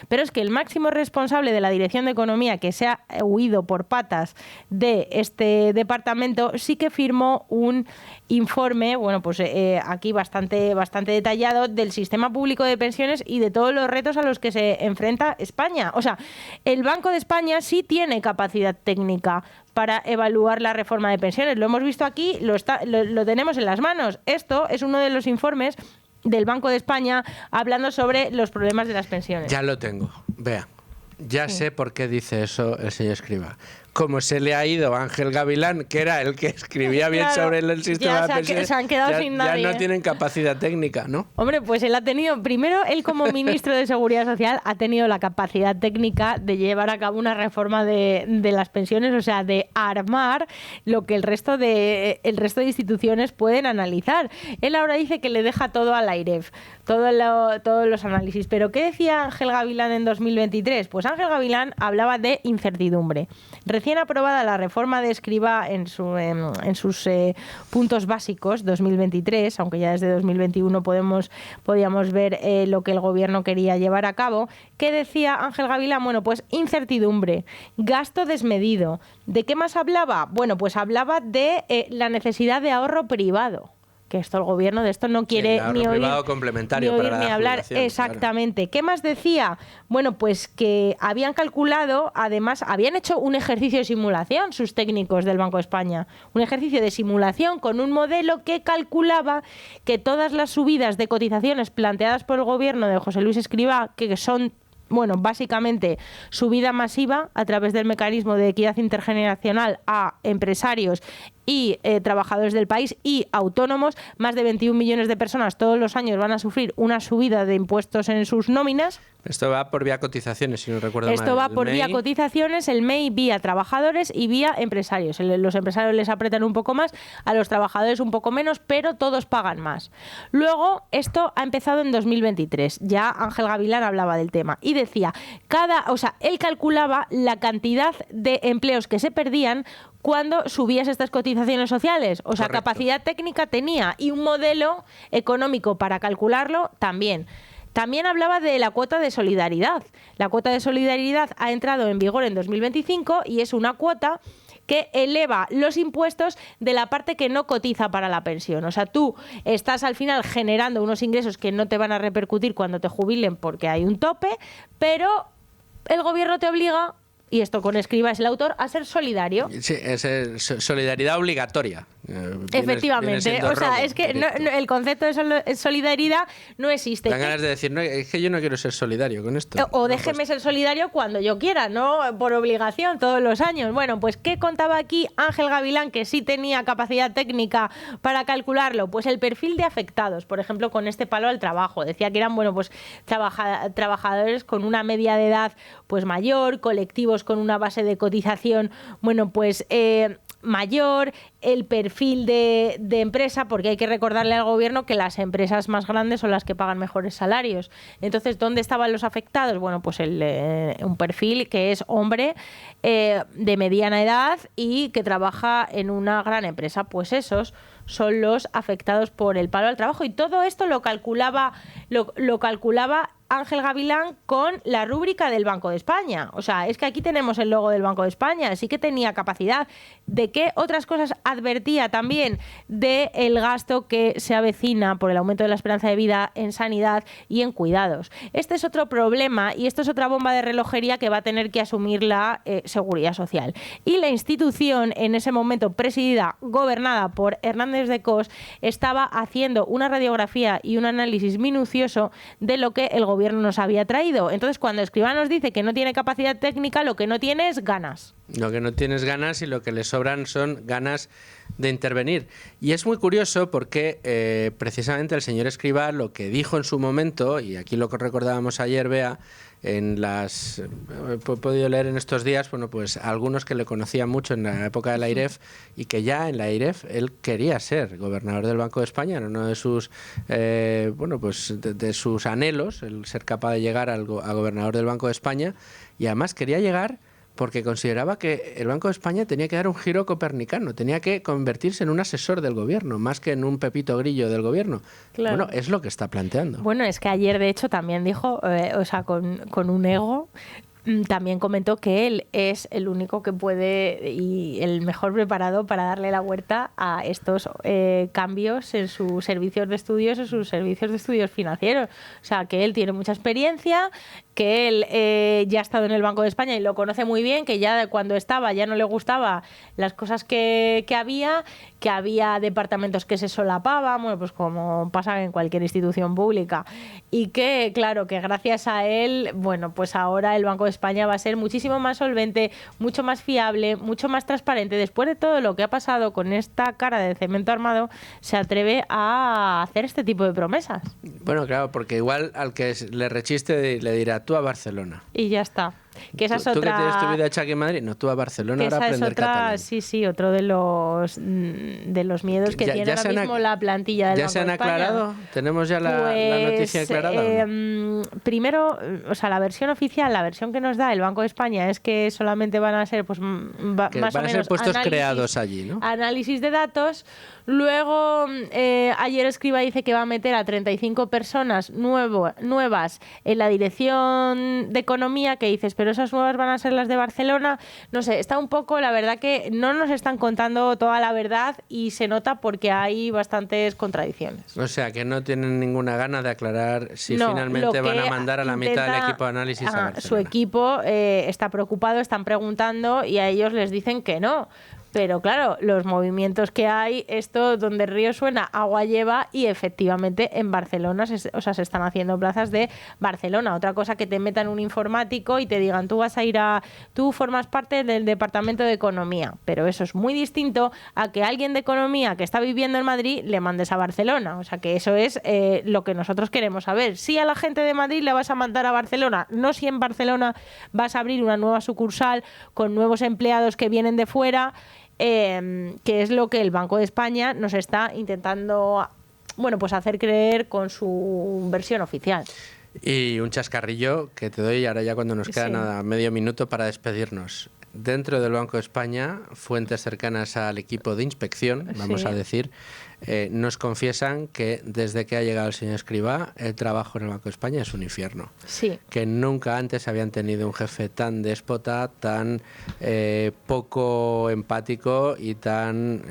Pero es que el máximo responsable de la Dirección de Economía, que se ha huido por patas de este departamento, sí que firmó un informe, bueno, pues aquí bastante detallado del sistema público de pensiones y de todos los retos a los que se enfrenta España. O sea, el Banco de España sí tiene capacidad técnica para evaluar la reforma de pensiones. Lo hemos visto aquí, lo tenemos en las manos. Esto es uno de los informes del Banco de España hablando sobre los problemas de las pensiones. Ya lo tengo. Vea, ya sé por qué dice eso el señor Escrivá. Como se le ha ido a Ángel Gavilán, que era el que escribía bien sobre el sistema de pensiones, se han quedado sin nadie, ya no tienen capacidad técnica, ¿no? Hombre, pues él ha tenido, primero, él como ministro de Seguridad Social ha tenido la capacidad técnica de llevar a cabo una reforma de las pensiones, o sea, de armar lo que el resto de instituciones pueden analizar. Él ahora dice que le deja todo al AIREF, todos los análisis. ¿Pero qué decía Ángel Gavilán en 2023? Pues Ángel Gavilán hablaba de incertidumbre. Recién aprobada la reforma de Escrivá en sus puntos básicos 2023, aunque ya desde 2021 podíamos ver lo que el gobierno quería llevar a cabo. ¿Qué decía Ángel Gavilán? Bueno, pues incertidumbre, gasto desmedido. ¿De qué más hablaba? Bueno, pues hablaba de la necesidad de ahorro privado. que esto el gobierno de esto no quiere el ni oír, privado complementario ni, oír, para la ni hablar. jubilación, Exactamente. Claro. ¿Qué más decía? Bueno, pues que habían calculado, además, habían hecho un ejercicio de simulación sus técnicos del Banco de España. Un ejercicio de simulación con un modelo que calculaba que todas las subidas de cotizaciones planteadas por el gobierno de José Luis Escrivá, que son básicamente subida masiva a través del mecanismo de equidad intergeneracional a empresarios y trabajadores del país y autónomos, más de 21 millones de personas todos los años van a sufrir una subida de impuestos en sus nóminas. Esto va por vía cotizaciones, si no recuerdo mal. Esto va por vía cotizaciones, el MEI vía trabajadores y vía empresarios. Los empresarios les apretan un poco más, a los trabajadores un poco menos, pero todos pagan más. Luego, esto ha empezado en 2023. Ya Ángel Gavilán hablaba del tema y decía, él calculaba la cantidad de empleos que se perdían cuando subías estas cotizaciones sociales. O sea, correcto, capacidad técnica tenía y un modelo económico para calcularlo también. También hablaba de la cuota de solidaridad. La cuota de solidaridad ha entrado en vigor en 2025 y es una cuota que eleva los impuestos de la parte que no cotiza para la pensión. O sea, tú estás al final generando unos ingresos que no te van a repercutir cuando te jubilen porque hay un tope, pero el gobierno te obliga, y esto con Escrivá es el autor, a ser solidario. Sí, es solidaridad obligatoria. Efectivamente, o sea, es que el concepto de solidaridad no existe. Dan ganas de decir, no, es que yo no quiero ser solidario con esto. O déjeme ser solidario cuando yo quiera, no por obligación todos los años. Bueno, pues ¿qué contaba aquí Ángel Gavilán que sí tenía capacidad técnica para calcularlo? Pues el perfil de afectados, por ejemplo, con este palo al trabajo. Decía que eran, pues trabajadores con una media de edad pues mayor, colectivos con una base de cotización, pues mayor, el perfil de empresa, porque hay que recordarle al gobierno que las empresas más grandes son las que pagan mejores salarios. Entonces, ¿dónde estaban los afectados? Bueno, pues un perfil que es hombre de mediana edad y que trabaja en una gran empresa. Pues esos son los afectados por el paro al trabajo. Y todo esto lo calculaba Ángel Gavilán con la rúbrica del Banco de España. O sea, es que aquí tenemos el logo del Banco de España, sí que tenía capacidad. ¿De qué otras cosas advertía también? Del gasto que se avecina por el aumento de la esperanza de vida en sanidad y en cuidados. Este es otro problema y esto es otra bomba de relojería que va a tener que asumir la Seguridad Social. Y la institución, en ese momento presidida, gobernada por Hernández de Cos, estaba haciendo una radiografía y un análisis minucioso de lo que el gobierno nos había traído. Entonces, cuando Escrivá nos dice que no tiene capacidad técnica, lo que no tiene es ganas. Lo que no tiene es ganas y lo que le sobran son ganas de intervenir. Y es muy curioso porque precisamente el señor Escrivá lo que dijo en su momento, y aquí lo recordábamos ayer, Bea, he podido leer en estos días, pues algunos que le conocían mucho en la época de la AIREF y que ya en la AIREF él quería ser gobernador del Banco de España, era uno de sus de sus anhelos, el ser capaz de llegar a gobernador del Banco de España, y además quería llegar porque consideraba que el Banco de España tenía que dar un giro copernicano, tenía que convertirse en un asesor del gobierno, más que en un Pepito Grillo del gobierno. Claro. Bueno, es lo que está planteando. Bueno, es que ayer, de hecho, también dijo, con un ego, también comentó que él es el único que puede y el mejor preparado para darle la vuelta a estos cambios en sus servicios de estudios, en sus servicios de estudios financieros. O sea, que él tiene mucha experiencia, que él ya ha estado en el Banco de España y lo conoce muy bien, que ya cuando estaba ya no le gustaba las cosas que había departamentos que se solapaban, pues como pasa en cualquier institución pública, y que, claro, que gracias a él, pues ahora el Banco de España va a ser muchísimo más solvente, mucho más fiable, mucho más transparente. Después de todo lo que ha pasado con esta cara de cemento armado, se atreve a hacer este tipo de promesas. Bueno, claro, porque igual al que le rechiste le dirá tú a Barcelona. Y ya está. Que esa es otra... ¿Tú que tienes tu vida hecha aquí en Madrid? No, tú a Barcelona ahora a aprender catalán. Sí, otro de los miedos que tiene ahora mismo la plantilla del Banco de España. ¿Ya se han aclarado? ¿Tenemos ya la noticia aclarada? Primero, la versión oficial, la versión que nos da el Banco de España es que solamente van a ser más o menos van a ser puestos creados allí, ¿no? Análisis de datos. Luego, ayer Escrivá dice que va a meter a 35 personas nuevas en la dirección de Economía, que dices, pero esas nuevas van a ser las de Barcelona. No sé, está un poco, la verdad que no nos están contando toda la verdad y se nota porque hay bastantes contradicciones. O sea, que no tienen ninguna gana de aclarar si finalmente van a mandar a la mitad del equipo de análisis a Barcelona. Su equipo está preocupado, están preguntando y a ellos les dicen que no. Pero claro, los movimientos que hay, esto donde el río suena, agua lleva, y efectivamente en Barcelona se están haciendo plazas de Barcelona. Otra cosa que te metan un informático y te digan, tú formas parte del Departamento de Economía, pero eso es muy distinto a que alguien de Economía que está viviendo en Madrid le mandes a Barcelona. O sea que eso es lo que nosotros queremos saber. Si a la gente de Madrid le vas a mandar a Barcelona, no si en Barcelona vas a abrir una nueva sucursal con nuevos empleados que vienen de fuera, que es lo que el Banco de España nos está intentando pues hacer creer con su versión oficial. Y un chascarrillo que te doy ahora ya cuando nos queda nada, medio minuto para despedirnos. Dentro del Banco de España, fuentes cercanas al equipo de inspección, vamos a decir, nos confiesan que desde que ha llegado el señor Escrivá, el trabajo en el Banco de España es un infierno. Sí. Que nunca antes habían tenido un jefe tan déspota, tan poco empático y tan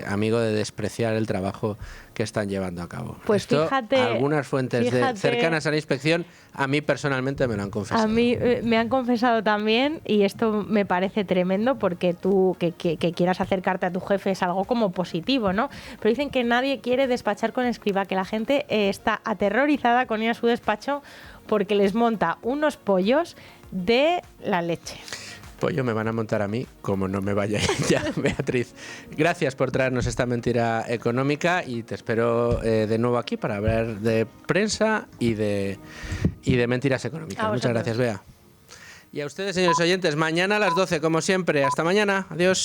amigo de despreciar el trabajo que están llevando a cabo. Pues esto, fíjate, algunas fuentes cercanas a la inspección a mí personalmente me lo han confesado. A mí me han confesado también, y esto me parece tremendo porque tú que quieras acercarte a tu jefe es algo como positivo, ¿no? Pero dicen que nadie quiere despachar con Escrivá, que la gente está aterrorizada con ir a su despacho porque les monta unos pollos de la leche. Pollo me van a montar a mí, como no me vaya ya, Beatriz. Gracias por traernos esta mentira económica y te espero de nuevo aquí para hablar de prensa y de mentiras económicas. Muchas gracias, Bea. Y a ustedes, señores oyentes, mañana a las 12, como siempre. Hasta mañana. Adiós.